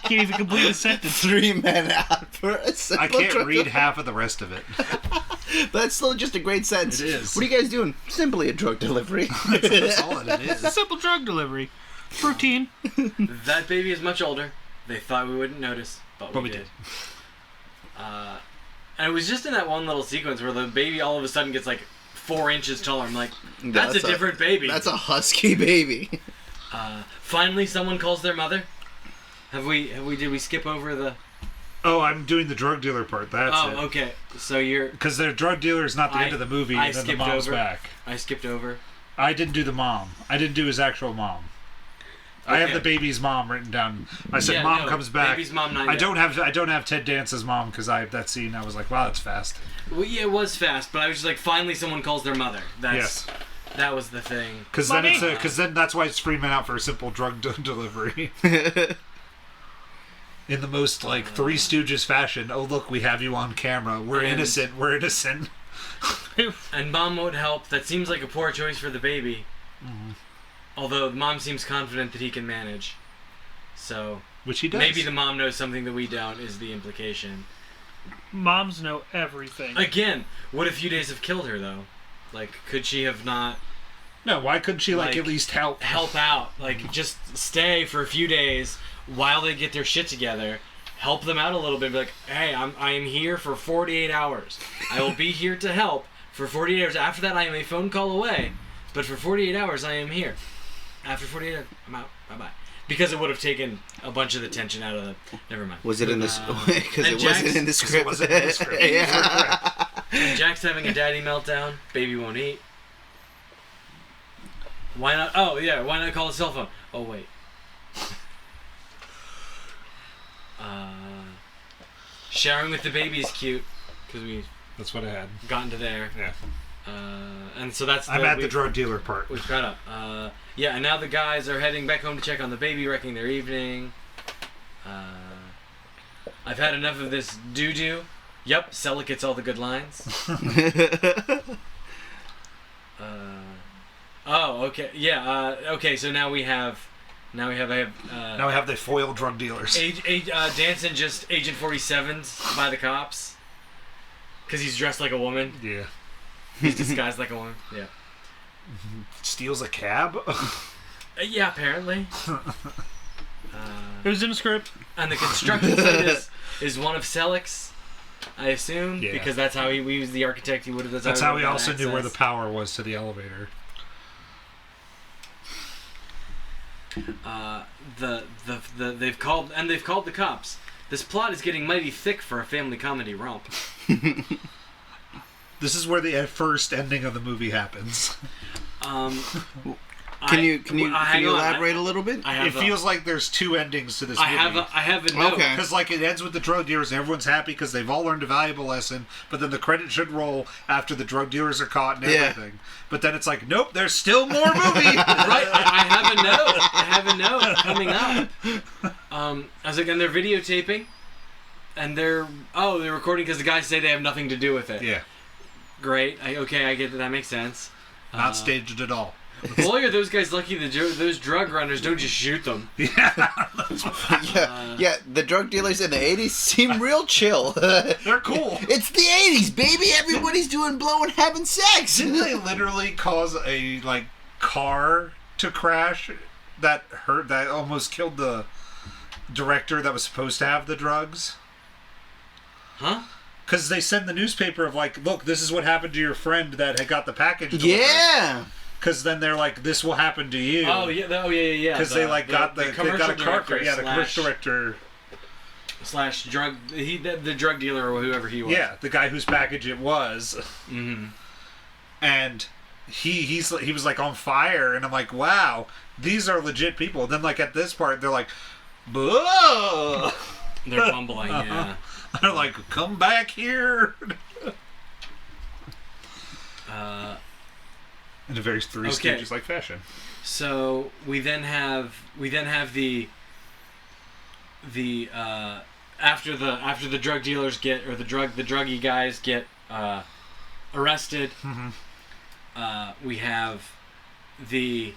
Can't even complete a sentence. 3 men out for a simple I can't drug read half of the rest of it. But that's still just a great sentence. It is. What are you guys doing? Simply a drug delivery. That's all it is. A simple drug delivery. Routine. That baby is much older. They thought we wouldn't notice, but we did. And it was just in that one little sequence where the baby all of a sudden gets like 4 inches taller. I'm like, that's a different baby. That's a husky baby. Finally, someone calls their mother. Did we skip over the? Oh, I'm doing the drug dealer part. That's it. Oh, okay. So you're because their drug dealer is not the end of the movie, and then the mom's back. I skipped over. I didn't do the mom. I didn't do his actual mom. Okay. I have the baby's mom written down. I said mom comes back. Baby's mom. I don't have Ted Dance's mom because that scene. I was like, wow, that's fast. Well, yeah, it was fast, but I was just like, finally, someone calls their mother. Yes. That was the thing. Because then that's why it's 3 men out for a simple drug delivery. In the most like Three Stooges fashion. Oh look, we have you on camera. We're innocent. We're innocent. And mom won't help. That seems like a poor choice for the baby. Mm-hmm. Although mom seems confident that he can manage. So which he does. Maybe the mom knows something that we don't. Is the implication? Moms know everything. Again, what a few days have killed her though? Like, could she have not? No, why couldn't she at least help out? Like, just stay for a few days while they get their shit together. Help them out a little bit. Be like, hey, I am here for 48 hours. I will be here to help for 48 hours. After that, I am a phone call away. But for 48 hours, I am here. After 48 hours, I'm out. Bye-bye. Because it would have taken a bunch of the tension out of the... Never mind. Was it in this... Because it wasn't in the script. Yeah. And Jack's having a daddy meltdown. Baby won't eat. Why not? Oh, yeah. Why not call a cell phone? Oh, wait. Showering with the baby is cute. Because that's what I had. Gotten to there. Yeah. And so that's... I'm at the drug dealer part. We've caught up. Yeah, and now the guys are heading back home to check on the baby, wrecking their evening. I've had enough of this doo-doo. Yep, Selleck gets all the good lines. Oh, okay. Yeah, okay, so now we have the foil drug dealers. Danson just Agent 47's by the cops. Because he's dressed like a woman. Yeah. He's disguised like a woman. Yeah. Steals a cab? Yeah, apparently. It was in the script. And the construction site is one of Selleck's, I assume, because that's how he was the architect. He would have. That's how he also knew where the power was to the elevator. They've called the cops. This plot is getting mighty thick for a family comedy romp. This is where the first ending of the movie happens. Can you elaborate a little bit? It feels like there's 2 endings to this movie. I have a note. Because it ends with the drug dealers and everyone's happy because they've all learned a valuable lesson, but then the credits should roll after the drug dealers are caught and everything. Yeah. But then it's like, nope, there's still more movie. Right, I have a note coming up. I was like, and they're videotaping, and they're recording because the guys say they have nothing to do with it. Yeah. Great. I get that makes sense. Not staged at all. Boy, are those guys lucky those drug runners don't just shoot them. Yeah. Yeah, the drug dealers in the 80s seem real chill. They're cool. It's the 80s, baby. Everybody's doing blow and having sex. Didn't they literally cause a car to crash that almost killed the director that was supposed to have the drugs? Huh? Because they send the newspaper of look, this is what happened to your friend that had got the package delivered. Yeah. Because then they're like, this will happen to you. Oh yeah, Because they got a car crash. Yeah, the commercial director / drug the drug dealer or whoever he was. Yeah, the guy whose package it was. Mm-hmm. And he was like on fire, and I'm like, wow, these are legit people. And then like at this part, they're like, "Whoa!" They're bumbling, yeah. They're like, "Come back here." In a very Three Stooges like fashion. So we then have the after the drug dealers get, or the druggy guys get arrested. We have the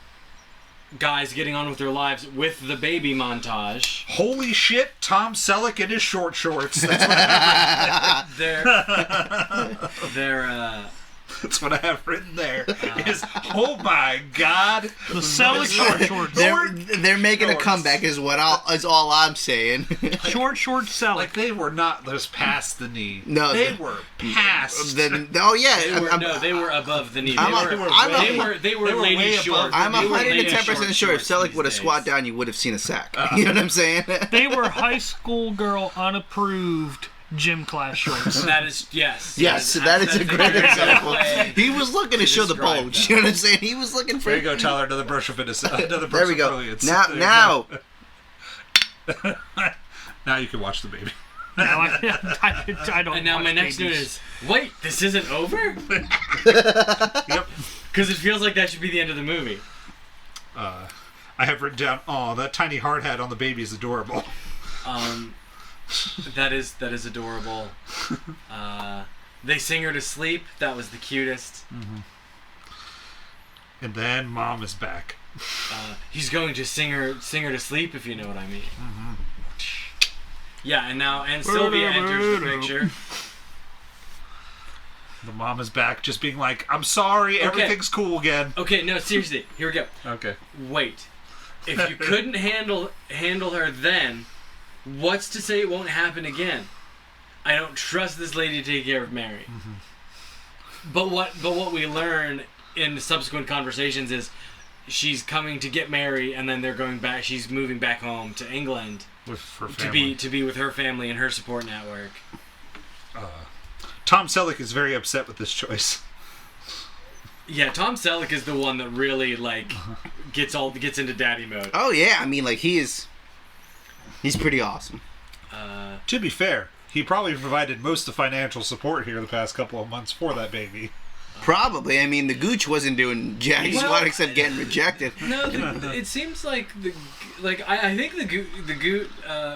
guys getting on with their lives with the baby montage. Holy shit! Tom Selleck in his short shorts. That's what I have That's what I have written there. Is oh my god, the Selleck short shorts. They're making a comeback. Is all I'm saying. Short Selleck. Like they were not just past the knee. No, they were past. They were above the knee. They were lady short. I'm 110% sure if Selleck would have squat down, you would have seen a sack. You know what I'm saying? They were high school girl unapproved gym class shorts. That is, yes. Yes, that is a great example. He was looking to show the bulge. You know what I'm saying? He was looking for. There you go, Tyler. Another brush of fitness. Another brush there we go. Brilliance. Now. Now you can watch the baby. I don't. And now my next note is: wait, this isn't over? Yep. Because it feels like that should be the end of the movie. I have written down. Oh, that tiny hard hat on the baby is adorable. That is adorable. They sing her to sleep. That was the cutest. Mm-hmm. And then Mom is back. He's going to sing her to sleep, if you know what I mean. Mm-hmm. Yeah, and Sylvia enters the picture. The mom is back, just being like, "I'm sorry, everything's cool again." Okay, no, seriously, here we go. Okay. Wait, if you couldn't handle her then, what's to say it won't happen again? I don't trust this lady to take care of Mary. Mm-hmm. But what we learn in subsequent conversations is she's coming to get Mary, and then they're going back. She's moving back home to England with her family. to be with her family and her support network. Tom Selleck is very upset with this choice. Yeah, Tom Selleck is the one that really gets into daddy mode. Oh yeah, I mean he's pretty awesome. To be fair, he probably provided most of the financial support here the past couple of months for that baby. Probably. I mean, the Gooch wasn't doing jack squat except getting rejected. No, it seems like I think the Goot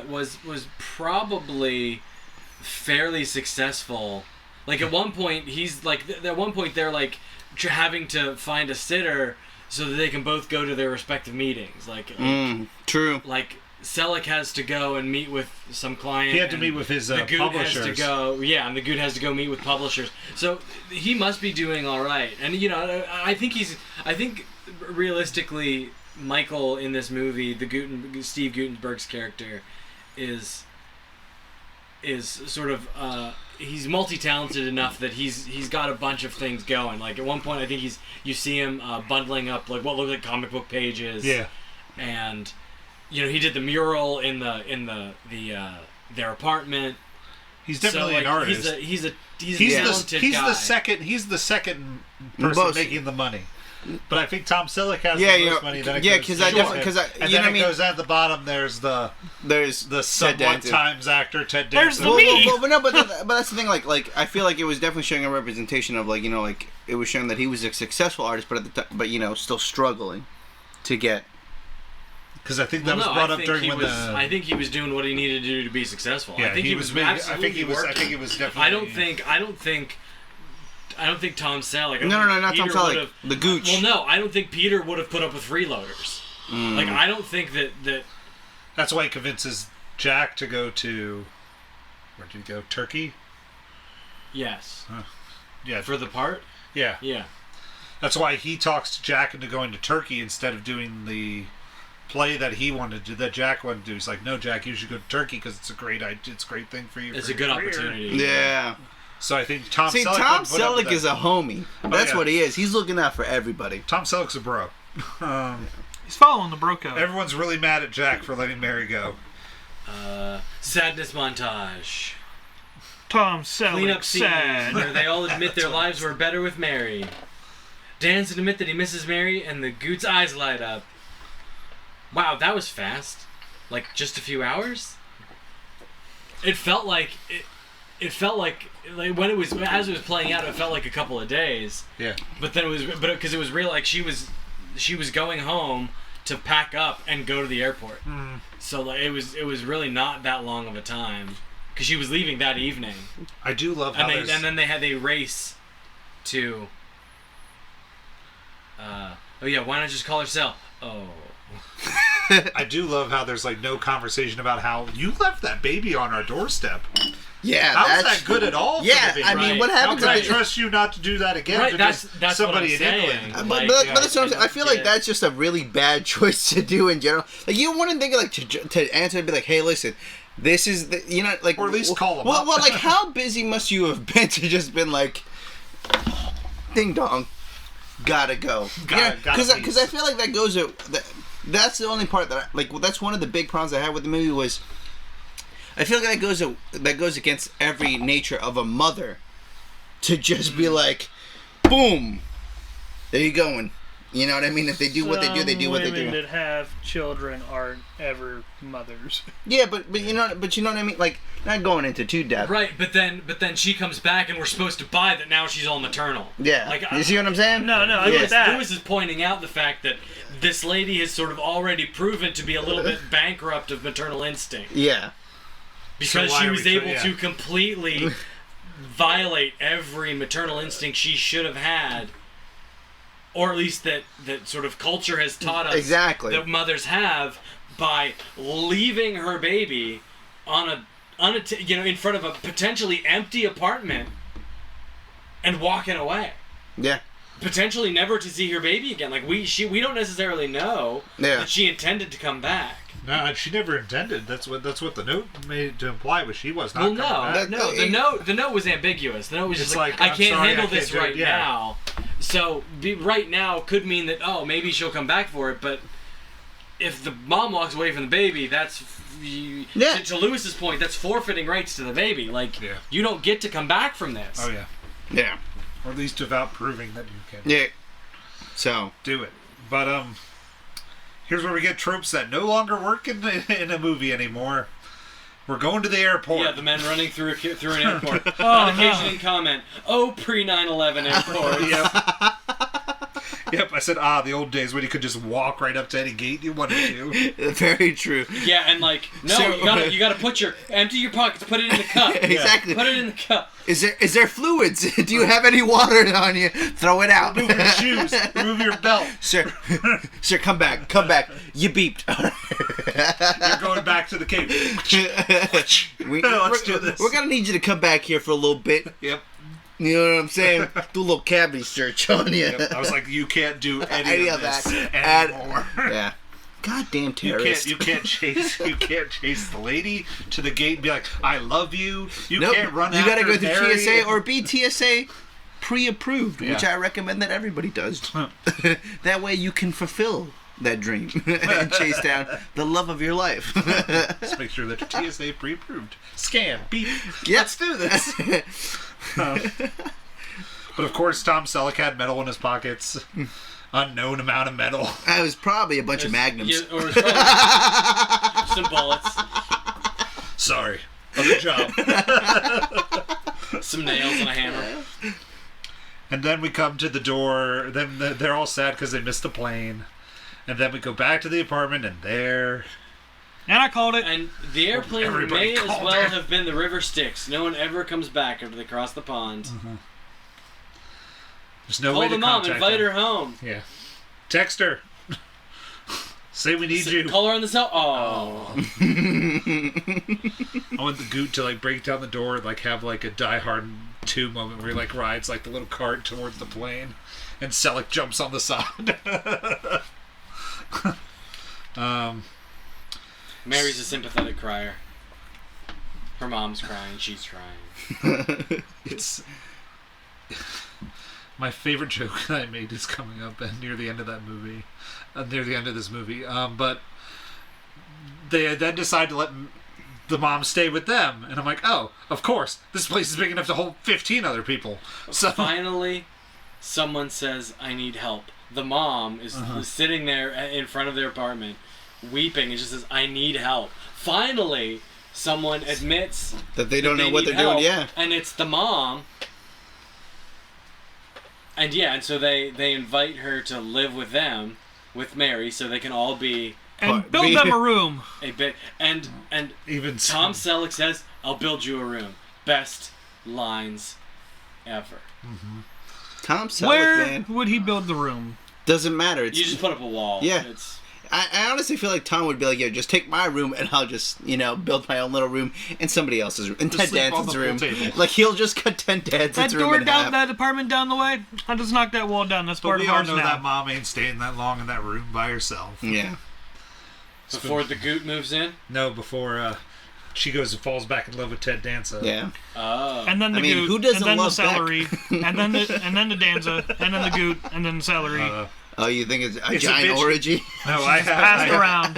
was probably fairly successful. Like at one point they're like having to find a sitter so that they can both go to their respective meetings. True. Like Selleck has to go and meet with some client. He had to meet with his the Goot publishers. has to go, and the Goot has to go meet with publishers. So he must be doing all right. And I think realistically, Michael in this movie, Steve Guttenberg's character, is sort of he's multi-talented enough that he's got a bunch of things going. Like at one point, I think you see him bundling up like what look like comic book pages. Yeah. And he did the mural in their apartment. He's definitely an artist. He's a talented guy. He's the second person making the money. But I think Tom Selleck has the most money. Then it goes at the bottom. There's the somewhat Times actor Ted Danson. But that's the thing. Like I feel like it was definitely showing a representation of it was showing that he was a successful artist, but still struggling to get. Because I think that was brought up during I think he was doing what he needed to do to be successful. Yeah, I think he was definitely. I don't think Tom Selleck. No, not Tom Selleck. The Gooch. Well, no, I don't think Peter would have put up with freeloaders. I don't think that. That's why he convinces Jack to go to. Where did he go? Turkey. Yes. Yeah. For the part. Yeah. Yeah. That's why he talks to Jack into going to Turkey instead of doing the play that he wanted to do, that Jack wanted to do. He's like, no, Jack, you should go to Turkey because it's a great thing for you. It's a good opportunity. Yeah. So I think Tom Selleck. Tom Selleck is a homie. That's what he is. He's looking out for everybody. Tom Selleck's a bro. He's following the bro code. Everyone's really mad at Jack for letting Mary go. Sadness montage. Tom Selleck Clean up scene where they all admit their lives were better with Mary. Dan's admit that he misses Mary, and the Goot's eyes light up. Wow, that was fast. Like, just a few hours? It felt like... It felt like when it was... As it was playing out, it felt like a couple of days. Yeah. But then it was... Because it was real, like, she was going home to pack up and go to the airport. Mm. So, like, it was really not that long of a time. Because she was leaving that evening. I do love how and then they had a race to... oh yeah, why not just call her Cell? Oh. I do love how there's like no conversation about how you left that baby on our doorstep. Yeah, how's that good at all? Yeah, for the baby? I mean, what happens? How can I trust you not to do that again? Right, that's somebody what I'm in saying. England. But that's what I'm saying. I feel like that's just a really bad choice to do in general. Like, you wouldn't think like to answer and be like, "Hey, listen, this is the, you know, like," or at least call them. Well, like, how busy must you have been to just been like, "Ding dong, gotta go." Because I feel like that goes. That's the only part that that's one of the big problems I had with the movie was. I feel like that goes against every nature of a mother to just be like, boom, there you going. You know what I mean? If they do what they do, they do what they do. Women that have children aren't ever mothers. Yeah, but you know what I mean? Like, not going into too depth. Right, but then she comes back and we're supposed to buy that now she's all maternal. Yeah. Like, you see what I'm saying? No, I get that. Lewis is pointing out the fact that this lady has sort of already proven to be a little bit bankrupt of maternal instinct. Yeah. Because she was able to completely violate every maternal instinct she should have had, or at least that sort of culture has taught us that mothers have, by leaving her baby on in front of a potentially empty apartment and walking away. Yeah. Potentially never to see her baby again. Like we don't necessarily know that she intended to come back. No, she never intended. That's what the note made to imply was she was not. The note was ambiguous. The note was just like I can't handle this right now. So right now could mean that maybe she'll come back for it, but if the mom walks away from the baby, that's to Lewis's point, that's forfeiting rights to the baby. Like you don't get to come back from this. Oh yeah. Yeah. Or at least without proving that you can. Yeah. So do it. But here's where we get tropes that no longer work in a movie anymore. We're going to the airport. Yeah, the men running through an airport. On occasion in comment, pre-9/11 airport. Yep, I said, the old days when you could just walk right up to any gate you wanted to. Very true. Yeah, and you gotta empty your pockets, put it in the cup. Exactly. Put it in the cup. Is there fluids? Do you have any water on you? Throw it out. Remove your shoes. Remove your belt. Sir, come back. You beeped. You're going back to the cave. Let's do this. We're gonna need you to come back here for a little bit. Yep. You know what I'm saying? Do a little cavity search on you. Yep. I was like, you can't do any of this anymore. Yeah. Goddamn terrorist. You can't chase the lady to the gate and be like, I love you. You can't run after You gotta go through Mary. TSA or be TSA pre-approved, which I recommend that everybody does. That way you can fulfill that dream and chase down the love of your life. Let's make sure that your TSA pre-approved. Scan. Beep. Yep. Let's do this. But of course, Tom Selleck had metal in his pockets. Unknown amount of metal. It was probably a bunch of magnums. Yeah, or probably some bullets. Sorry. Other job. Some nails and a hammer. And then we come to the door. Then they're all sad because they missed the plane. And then we go back to the apartment, and there... And I called it. And the airplane may as well have been the River Styx. No one ever comes back after they cross the pond. Mm-hmm. There's no way to call the mom, contact invite them. her home. Yeah. Text her. Say we need you. Call her on the cell. Oh. I want the Goot to break down the door and have a Die Hard 2 moment where he rides the little cart towards the plane, and Selleck jumps on the side. Mary's a sympathetic crier. Her mom's crying. She's crying. It's my favorite joke that I made is coming up near the end of that movie, near the end of this movie. But they then decide to let the mom stay with them, and I'm like, oh, of course, this place is big enough to hold 15 other people. So finally, someone says, "I need help." The mom is sitting there in front of their apartment, weeping, and just says, "I need help." Finally, someone admits that they don't know what they're help, doing. Yeah, and it's the mom. And so they invite her to live with them, with Mary, so they can all be and build them a room. A bit and even Tom Selleck says, "I'll build you a room." Best lines ever. Mm-hmm. Tom Selleck, Where man. would he build the room? Doesn't matter. You just put up a wall. Yeah. I honestly feel like Tom would be like, "Yo, just take my room and I'll just, build my own little room in somebody else's room, in Ted Danson's room." Like he'll just cut Ted Danson's that room door in down, half. that apartment down the way. I'll just knock that wall down. That's part But of we all ours know now. that mom ain't staying that long in that room by herself. Yeah. Before the goot moves in. No, before she goes and falls back in love with Ted Danza. Yeah. Oh. And then the goot, who doesn't and then love the celery, and then the Danza, and then the goot, and then the celery. Oh, you think it's a It's a giant bitch. orgy? No, I have. Passed around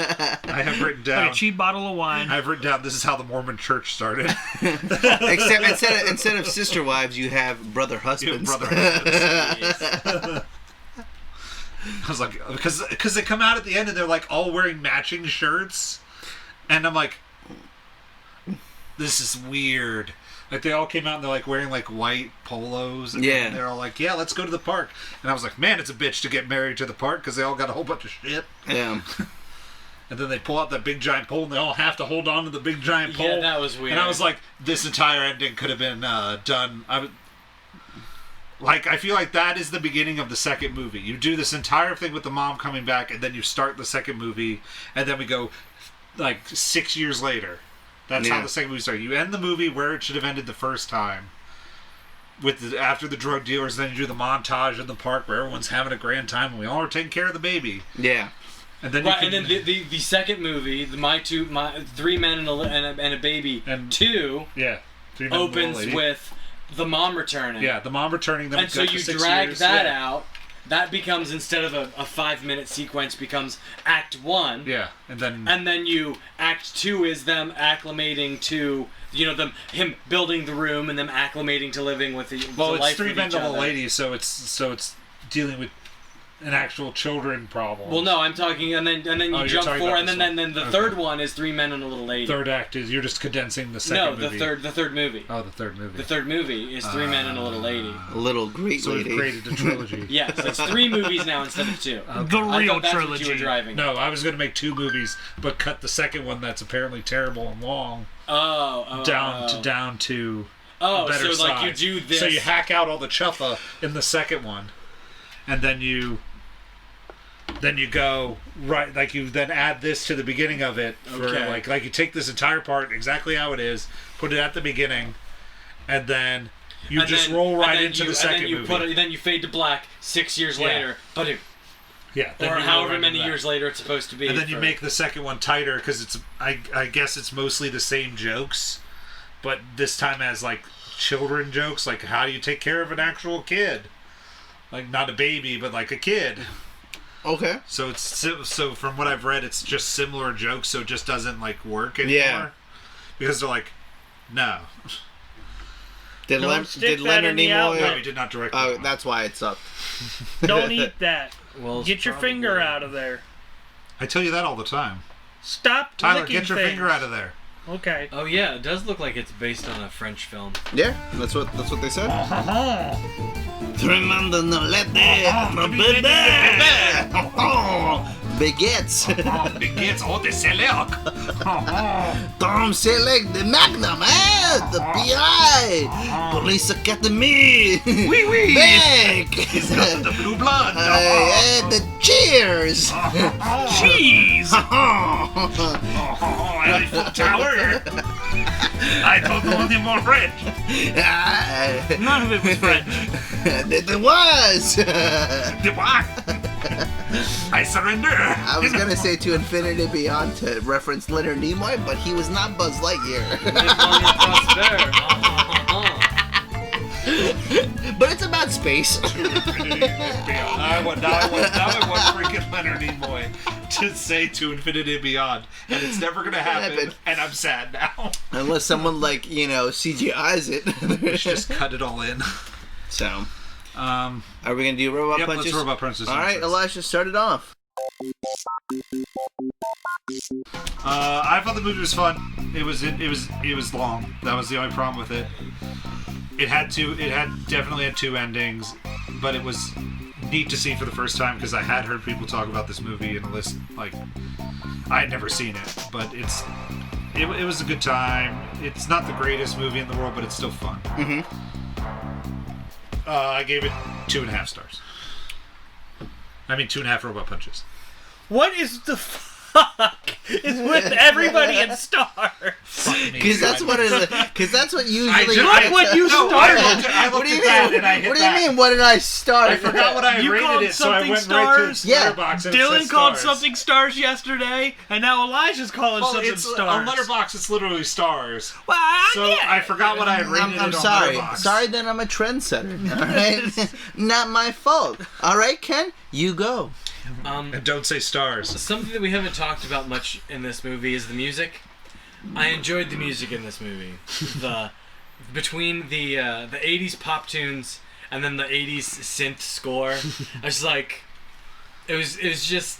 I have written down. like a cheap bottle of wine. I've written down. This is how the Mormon Church started. Except instead of sister wives, you have brother husbands. Brother husbands. I was like, because they come out at the end and they're like all wearing matching shirts, and I'm like, this is weird. Like they all came out and they're like wearing like white polos. And Yeah. they're all like, yeah, let's go to the park. And I was like, man, it's a bitch to get married to the park because they all got a whole bunch of shit. Yeah. And then they pull out that big giant pole and they all have to hold on to the big giant pole. Yeah, that was weird. And I was like, this entire ending could have been done. I feel like that is the beginning of the second movie. You do this entire thing with the mom coming back, and then you start the second movie, and then we go like 6 years later. That's how the second movie starts. You end the movie where it should have ended the first time, with after the drug dealers. Then you do the montage in the park where everyone's having a grand time, and we all are taking care of the baby. Yeah. And then and then the second movie, my 3 men and a baby, and 2 opens with the mom returning. Yeah, the mom returning. Then and so you drag that out. That becomes, instead of a 5-minute sequence, becomes Act 1. Yeah, and then Act 2 is them acclimating to, him building the room and them acclimating to living with the life with each other. Well, it's 3 men and a lady, so it's dealing with an actual children problem. Well, no, I'm talking, and then you jump forward, and then the third one is 3 men and a little lady. Third act is you're just condensing the second movie. No, the third movie. Oh, the third movie. The third movie is 3 men and a little lady. A little great lady. So we've created a trilogy. Yes, it's 3 movies now instead of 2. Okay. The real that's trilogy. What you were driving. No, I was going to make 2 movies, but cut the second one that's apparently terrible and long. Down to a better so size. like you do this. So you hack out all the chuffa in the second one, and then you go right, like you then add this to the beginning of it. For like you take this entire part exactly how it is, put it at the beginning, and then you roll right into the second movie. Then you fade to black 6 years later. But yeah, or however many years later it's supposed to be. And then you make the second one tighter because it's I guess it's mostly the same jokes, but this time as like children jokes, like how do you take care of an actual kid, like not a baby but like a kid. Okay. So so from what I've read, it's just similar jokes, so it just doesn't like work anymore. Yeah. Because they're like, no. Did Leonard Nimoy? No, he did not direct. Oh, that's why it sucked. Don't eat that. Well, get your finger out of there. I tell you that all the time. Stop Tyler, licking get your things. finger out of there. Okay. Oh yeah, it does look like it's based on a French film. Yeah, that's what they said. Remember no let Baguettes. Baguettes, oh, the Selleck. Tom Selleck, the Magnum, the PI, Police Academy. Oui, oui. Back. He's got the blue blood. The Cheers. Cheese. Eiffel Tower. I don't know any more French. None of it was French. It was. I surrender. I was gonna say To Infinity and Beyond to reference Leonard Nimoy, but he was not Buzz Lightyear. But it's about space. I want freaking Leonard Nimoy to say To Infinity and Beyond, and it's never gonna happen. And I'm sad now. Unless someone CGI's it. Let's just cut it all in. So, Are we gonna do robot punches? Let's robot punches. All right, Elijah, start it off. I thought the movie was fun. It was long. That was the only problem with it. It definitely had two endings, but it was neat to see for the first time because I had heard people talk about this movie in a list. Like, I had never seen it, but it was a good time. It's not the greatest movie in the world, but it's still fun. I gave it 2.5 stars. I mean, 2.5 robot punches. What is the fuck is with everybody in stars? Because that's what it is. Because that's what usually. Look what you started. What do you mean? What do you mean? What did I start? I forgot what I You rated called it, so I something went stars? right to Letterboxd. And Dylan it says called stars. something stars yesterday, and now Elijah's calling something It's stars. on Letterboxd. It's literally stars. Well, So yeah. I forgot what I had rated I'm it on sorry. Letterboxd. Sorry that I'm a trendsetter. All right, not my fault. All right, Ken, you go. And don't say stars. Something that we haven't talked about much in this movie is the music. I enjoyed the music in this movie. Between the 80s pop tunes and then the 80s synth score, I was like, it's just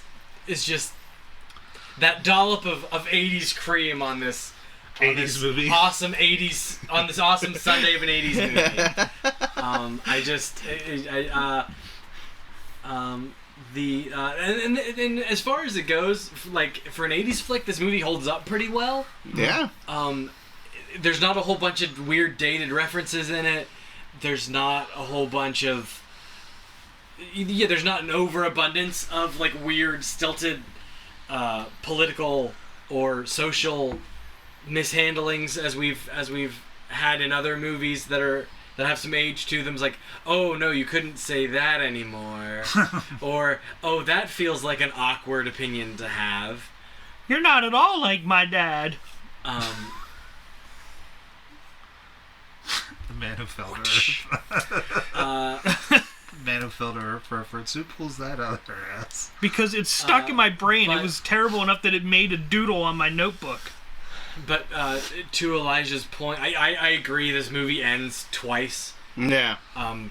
that dollop of 80s cream on this 80s movie. Awesome 80s on this awesome Sunday of an 80s movie. And as far as it goes, like for an 80s flick, this movie holds up pretty well. Yeah. There's not a whole bunch of weird dated references in it. There's not a whole bunch of there's not an overabundance of like weird stilted political or social mishandlings as we've had in other movies that have some age to them. It's like, oh no, you couldn't say that anymore. Or, oh, that feels like an awkward opinion to have. You're not at all like my dad. The man who felt Man who filled her preference. Who pulls that out of her ass? Because it's stuck in my brain. but- It was terrible enough that it made a doodle on my notebook. But to Elijah's point, I agree. This movie ends twice. Yeah. I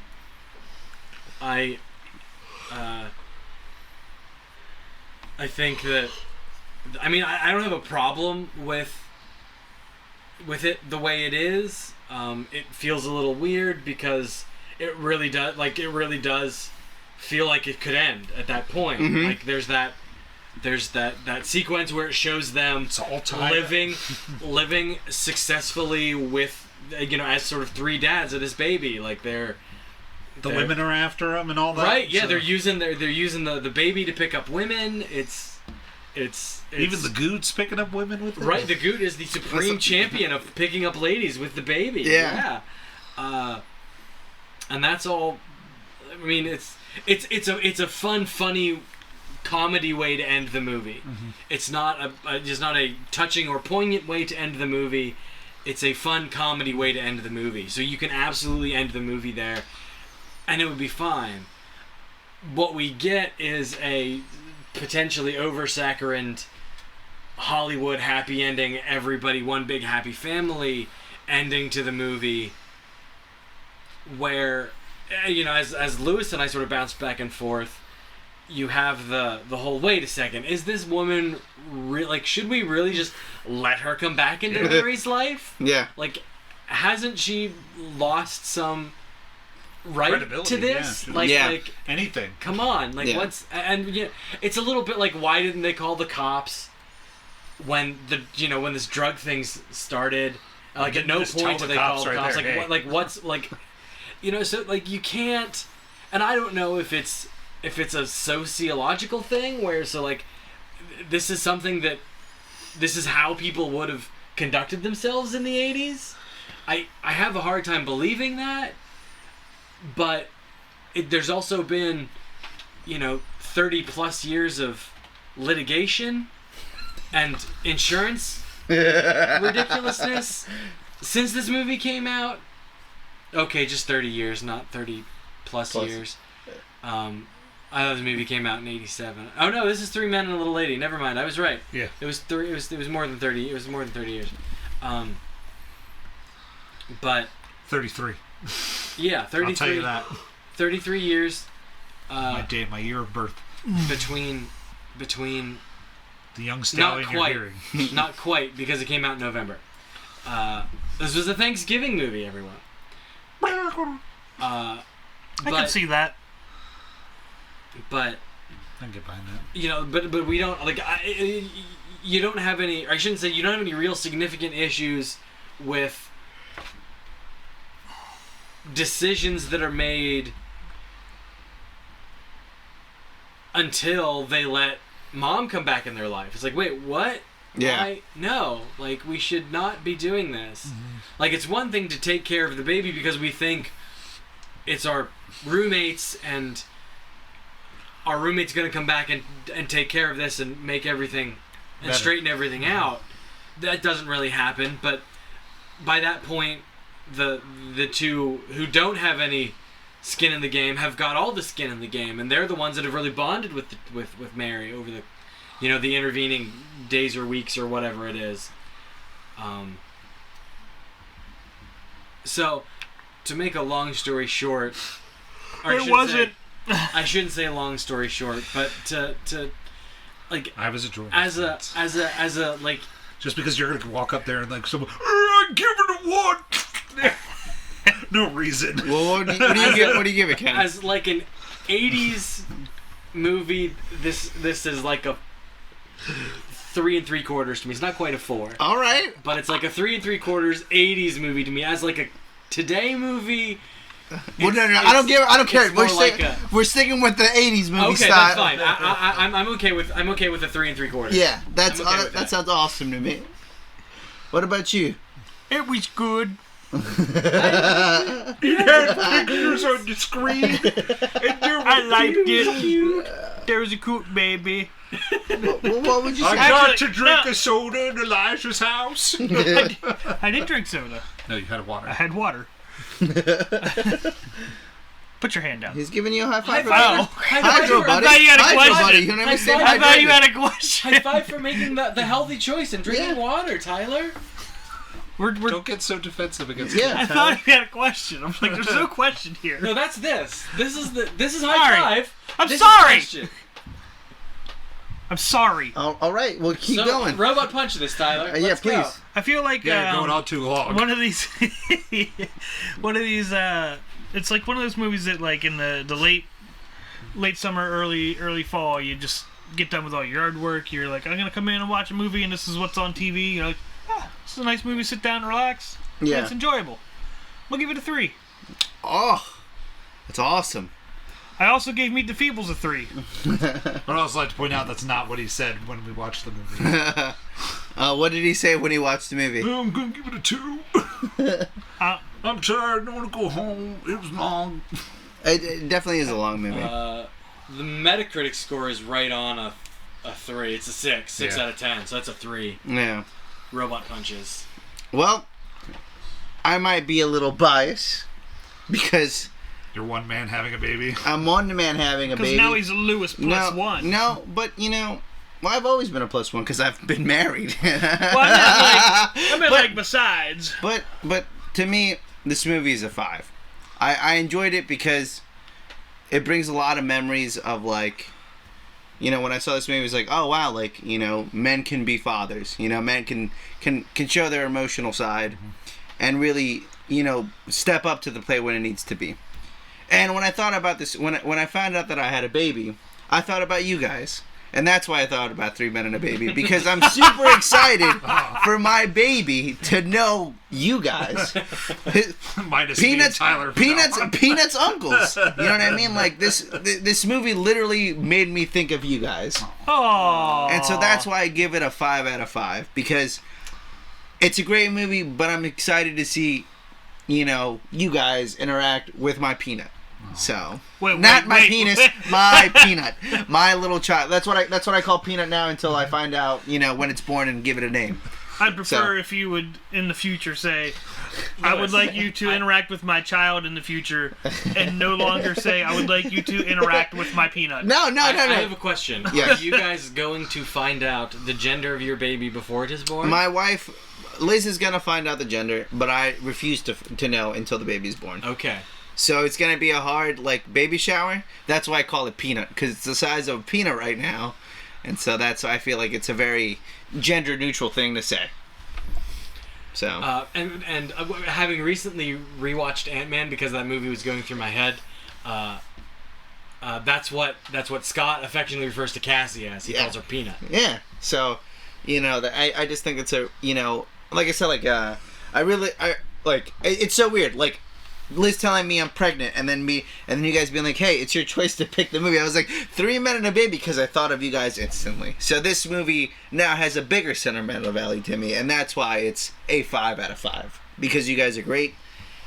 think that. I mean, I don't have a problem with it the way it is. It feels a little weird because it really does feel like it could end at that point. Mm-hmm. Like there's that sequence where it shows them living successfully with as sort of three dads of this baby. Like the women are after them and all that. Right? Yeah, so. they're using the baby to pick up women. It's even the Goot's picking up women with it. Right. The Goot is the supreme champion of picking up ladies with the baby. Yeah. And that's all. I mean, it's a fun, funny comedy way to end the movie. Mm-hmm. It's not just not a touching or poignant way to end the movie. It's a fun comedy way to end the movie. So you can absolutely end the movie there, and it would be fine. What we get is a potentially oversaccharined Hollywood happy ending, everybody one big happy family ending to the movie, where as Lewis and I sort of bounce back and forth, you have the whole, wait a second, is this woman should we really just let her come back into Larry's life? Yeah. Like, hasn't she lost some right to this? Yeah. Like anything. Come on, what's it's a little bit like, why didn't they call the cops when when this drug thing started? Like at no point do they call the cops. So you can't. And I don't know if it's a sociological thing where this is something that this is how people would have conducted themselves in the 80s. I have a hard time believing that, but there's also been 30 plus years of litigation and insurance ridiculousness since this movie came out. Okay, just 30 years, not 30 plus years. I thought the movie came out in 87. Oh no, this is Three Men and a Little Lady. Never mind, I was right. Yeah. It was more than 30. It was more than 30 years. But 33. Yeah, 33. I'll tell you that. 33 years. My year of birth. Between the young stallion you're hearing. Not quite, because it came out in November. This was a Thanksgiving movie, everyone. I can see that. But I can get behind that. You know, but we don't like. You don't have any. Or I shouldn't say you don't have any real significant issues with decisions that are made until they let mom come back in their life. It's like, wait, what? Yeah. Why? No, like, we should not be doing this. Mm-hmm. Like, it's one thing to take care of the baby because we think it's our roommates and our roommate's going to come back and take care of this and make everything and better. Straighten everything out. That doesn't really happen, but by that point, the two who don't have any skin in the game have got all the skin in the game, and they're the ones that have really bonded with Mary over the, the intervening days or weeks or whatever it is. So, to make a long story short, I shouldn't say a long story short, but to like I was a Jordan as a like. Just because you're gonna walk up there and like someone, I give it a 1. No reason. Well, what do you give it, Ken? As like an 80s movie, this is like a 3 3/4 to me. It's not quite a 4. All right. But it's like a 3 3/4 80s movie to me. As like a today movie. Well, no, I don't care. We're sticking with the 80s movie style. Okay, that's fine. I'm okay with a 3 3/4. Yeah, that sounds awesome to me. What about you? It was good. It had pictures on the screen. I liked it. There was a cute baby. What would you say? I got to drink a soda in Elijah's house. I didn't drink soda. No, you had water. I had water. Put your hand down. He's giving you a high five. High five, buddy. I thought you had a question. Buddy. You know what I thought you had a question. High five for making the healthy choice and drinking water, Tyler. Don't get so defensive against me. I thought you had a question. I'm like, there's no question here. No, that's this. This is high five. I'm sorry. I'm sorry. All right, well, keep going. Robot punch this, Tyler. Let's please. Go. I feel like you're going on too long. One of these, it's like one of those movies that, like, in the late summer, early fall, you just get done with all your yard work. You're like, I'm gonna come in and watch a movie, and this is what's on TV. You're like, this is a nice movie. Sit down, and relax. Yeah, it's enjoyable. We'll give it a 3. Oh, that's awesome. I also gave Meet the Feebles a 3. I'd also like to point out that's not what he said when we watched the movie. What did he say when he watched the movie? I'm gonna give it a 2. I'm tired. I want to go home. It was long. It definitely is a long movie. The Metacritic score is right on a 3. It's a 6 out of 10. So that's a 3. Yeah. Robot punches. Well, I might be a little biased because. You're one man having a baby? I'm one man having a baby. Because now he's a Lewis plus 1. No, but well, I've always been a plus 1 because I've been married. Well, I meant like besides. But to me, this movie is a 5. I enjoyed it because it brings a lot of memories of, like, when I saw this movie, it was like, oh wow, like, men can be fathers. Men can show their emotional side and really, step up to the plate when it needs to be. And when I thought about this, when I found out that I had a baby, I thought about you guys. And that's why I thought about 3 Men and a Baby, because I'm super excited for my baby to know you guys. Minus Peanuts, Tyler. Peanuts uncles. You know what I mean? Like, this movie literally made me think of you guys. Aww. And so that's why I give it a 5 out of 5, because it's a great movie, but I'm excited to see, you guys interact with my peanut. So not my penis, my peanut, my little child. That's what I call Peanut now until I find out, when it's born and give it a name. I'd prefer if you would in the future say, I would like you to interact with my child in the future, and no longer say I would like you to interact with my peanut. No. I have a question. Yeah. Are you guys going to find out the gender of your baby before it is born? My wife, Liz, is gonna find out the gender, but I refuse to know until the baby's born. Okay. So it's gonna be a hard like baby shower. That's why I call it peanut, because it's the size of a peanut right now, and so that's why I feel like it's a very gender neutral thing to say. So and having recently rewatched Ant-Man because that movie was going through my head, that's what Scott affectionately refers to Cassie as. He calls her Peanut. Yeah. So, I just think it's a like I said, like I it's so weird. Like Liz telling me I'm pregnant, and then you guys being like, hey, it's your choice to pick the movie. I was like, 3 Men and a Baby, because I thought of you guys instantly. So this movie now has a bigger sentimental value to me, and that's why it's a 5 out of 5. Because you guys are great.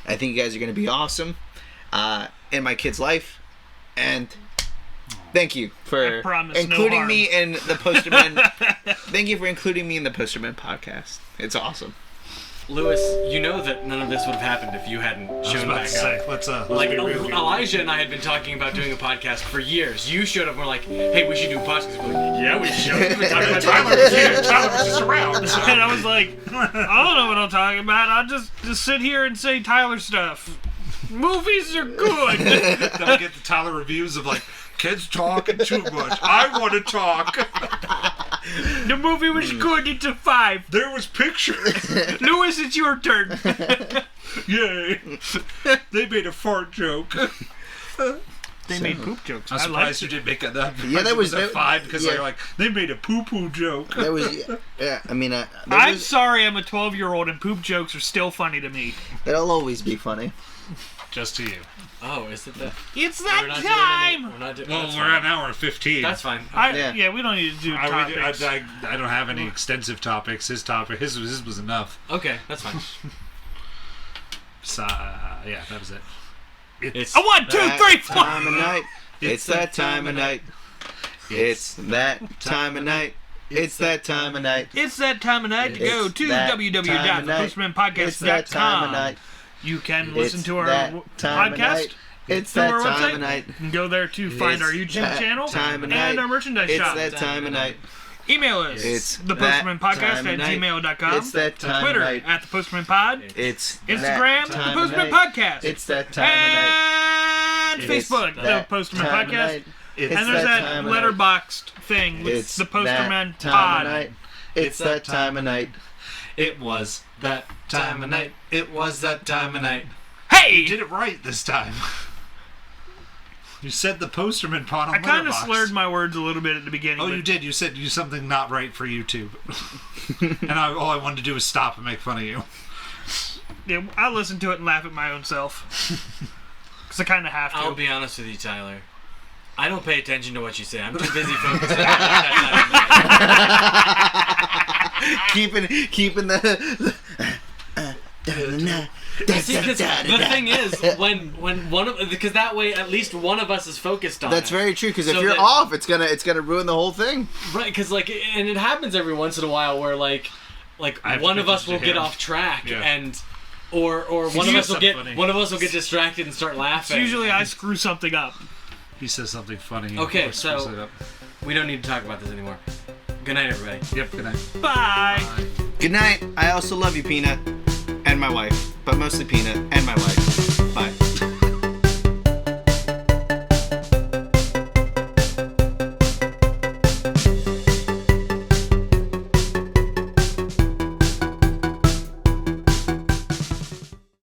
I think you guys are going to be awesome in my kid's life. And thank you for including me in the Posterman. Thank you for including me in the Posterman podcast. It's awesome. Lewis, you know that none of this would have happened if you hadn't shown back up. Let's like be real. Elijah and I had been talking about doing a podcast for years. You showed up and were like, "Hey, we should do a podcast." We're like, "Yeah, we should." Tyler was here. Tyler was just around. So. And I was like, I don't know what I'm talking about. I'll just sit here and say Tyler stuff. Movies are good. Then I get the Tyler reviews of like, kids talking too much. I want to talk. The movie was good. It's a 5. There was pictures. Lewis, it's your turn. Yay. They made a fart joke. They made poop jokes. I'm surprised you didn't make it that. Yeah, that was a 5 because they're like, they made a poo-poo joke. That was, yeah, I mean... I'm sorry I'm a 12-year-old and poop jokes are still funny to me. They'll always be funny. Just to you. Oh, is it that? It's that time! We're at an hour and 15. That's fine. Yeah, we don't need to do topics. I don't have any extensive topics. His was enough. Okay, that's fine. So, yeah, that was it. It's 1, 2, 3, 4. Time of night. It's that time of night. It's that time of night. It's that time of night. It's that time of night to go to www.thepostermenpodcast.com. You can listen to our podcast. It's that time of night. You can go there to find our YouTube channel and our merchandise shop. It's that time of night. Email us. It's thepostermanpodcast@gmail.com. It's that time Twitter of night. @thepostermanpod. It's Instagram @thepostermanpodcast. It's that time of night. And Facebook The Posterman Podcast. And there's that letterboxed thing with the Posterman Pod. It's that time of night. It was that time of night. It was that time of night. Hey! You did it right this time. You said the Posterman Pod on I kind of Letterboxd. slurred my words a little bit at the beginning. Oh, you did. You said something not right for YouTube. And all I wanted to do was stop and make fun of you. Yeah, I listen to it and laugh at my own self. Because I kind of have to. I'll be honest with you, Tyler. I don't pay attention to what you say. I'm too busy focusing on that. Keeping the See, because the thing is, when one of, because that way at least one of us is focused on That's it. very true. Because if you're off, it's gonna ruin the whole thing. Right? Because and it happens every once in a while where like one of us will get off track and. Or one of us will get distracted and start laughing. So usually I screw something up. He says something funny. Okay, so we don't need to talk about this anymore. Good night, everybody. Yep, good night. Bye. Good night. I also love you, Peanut, and my wife, but mostly Peanut and my wife.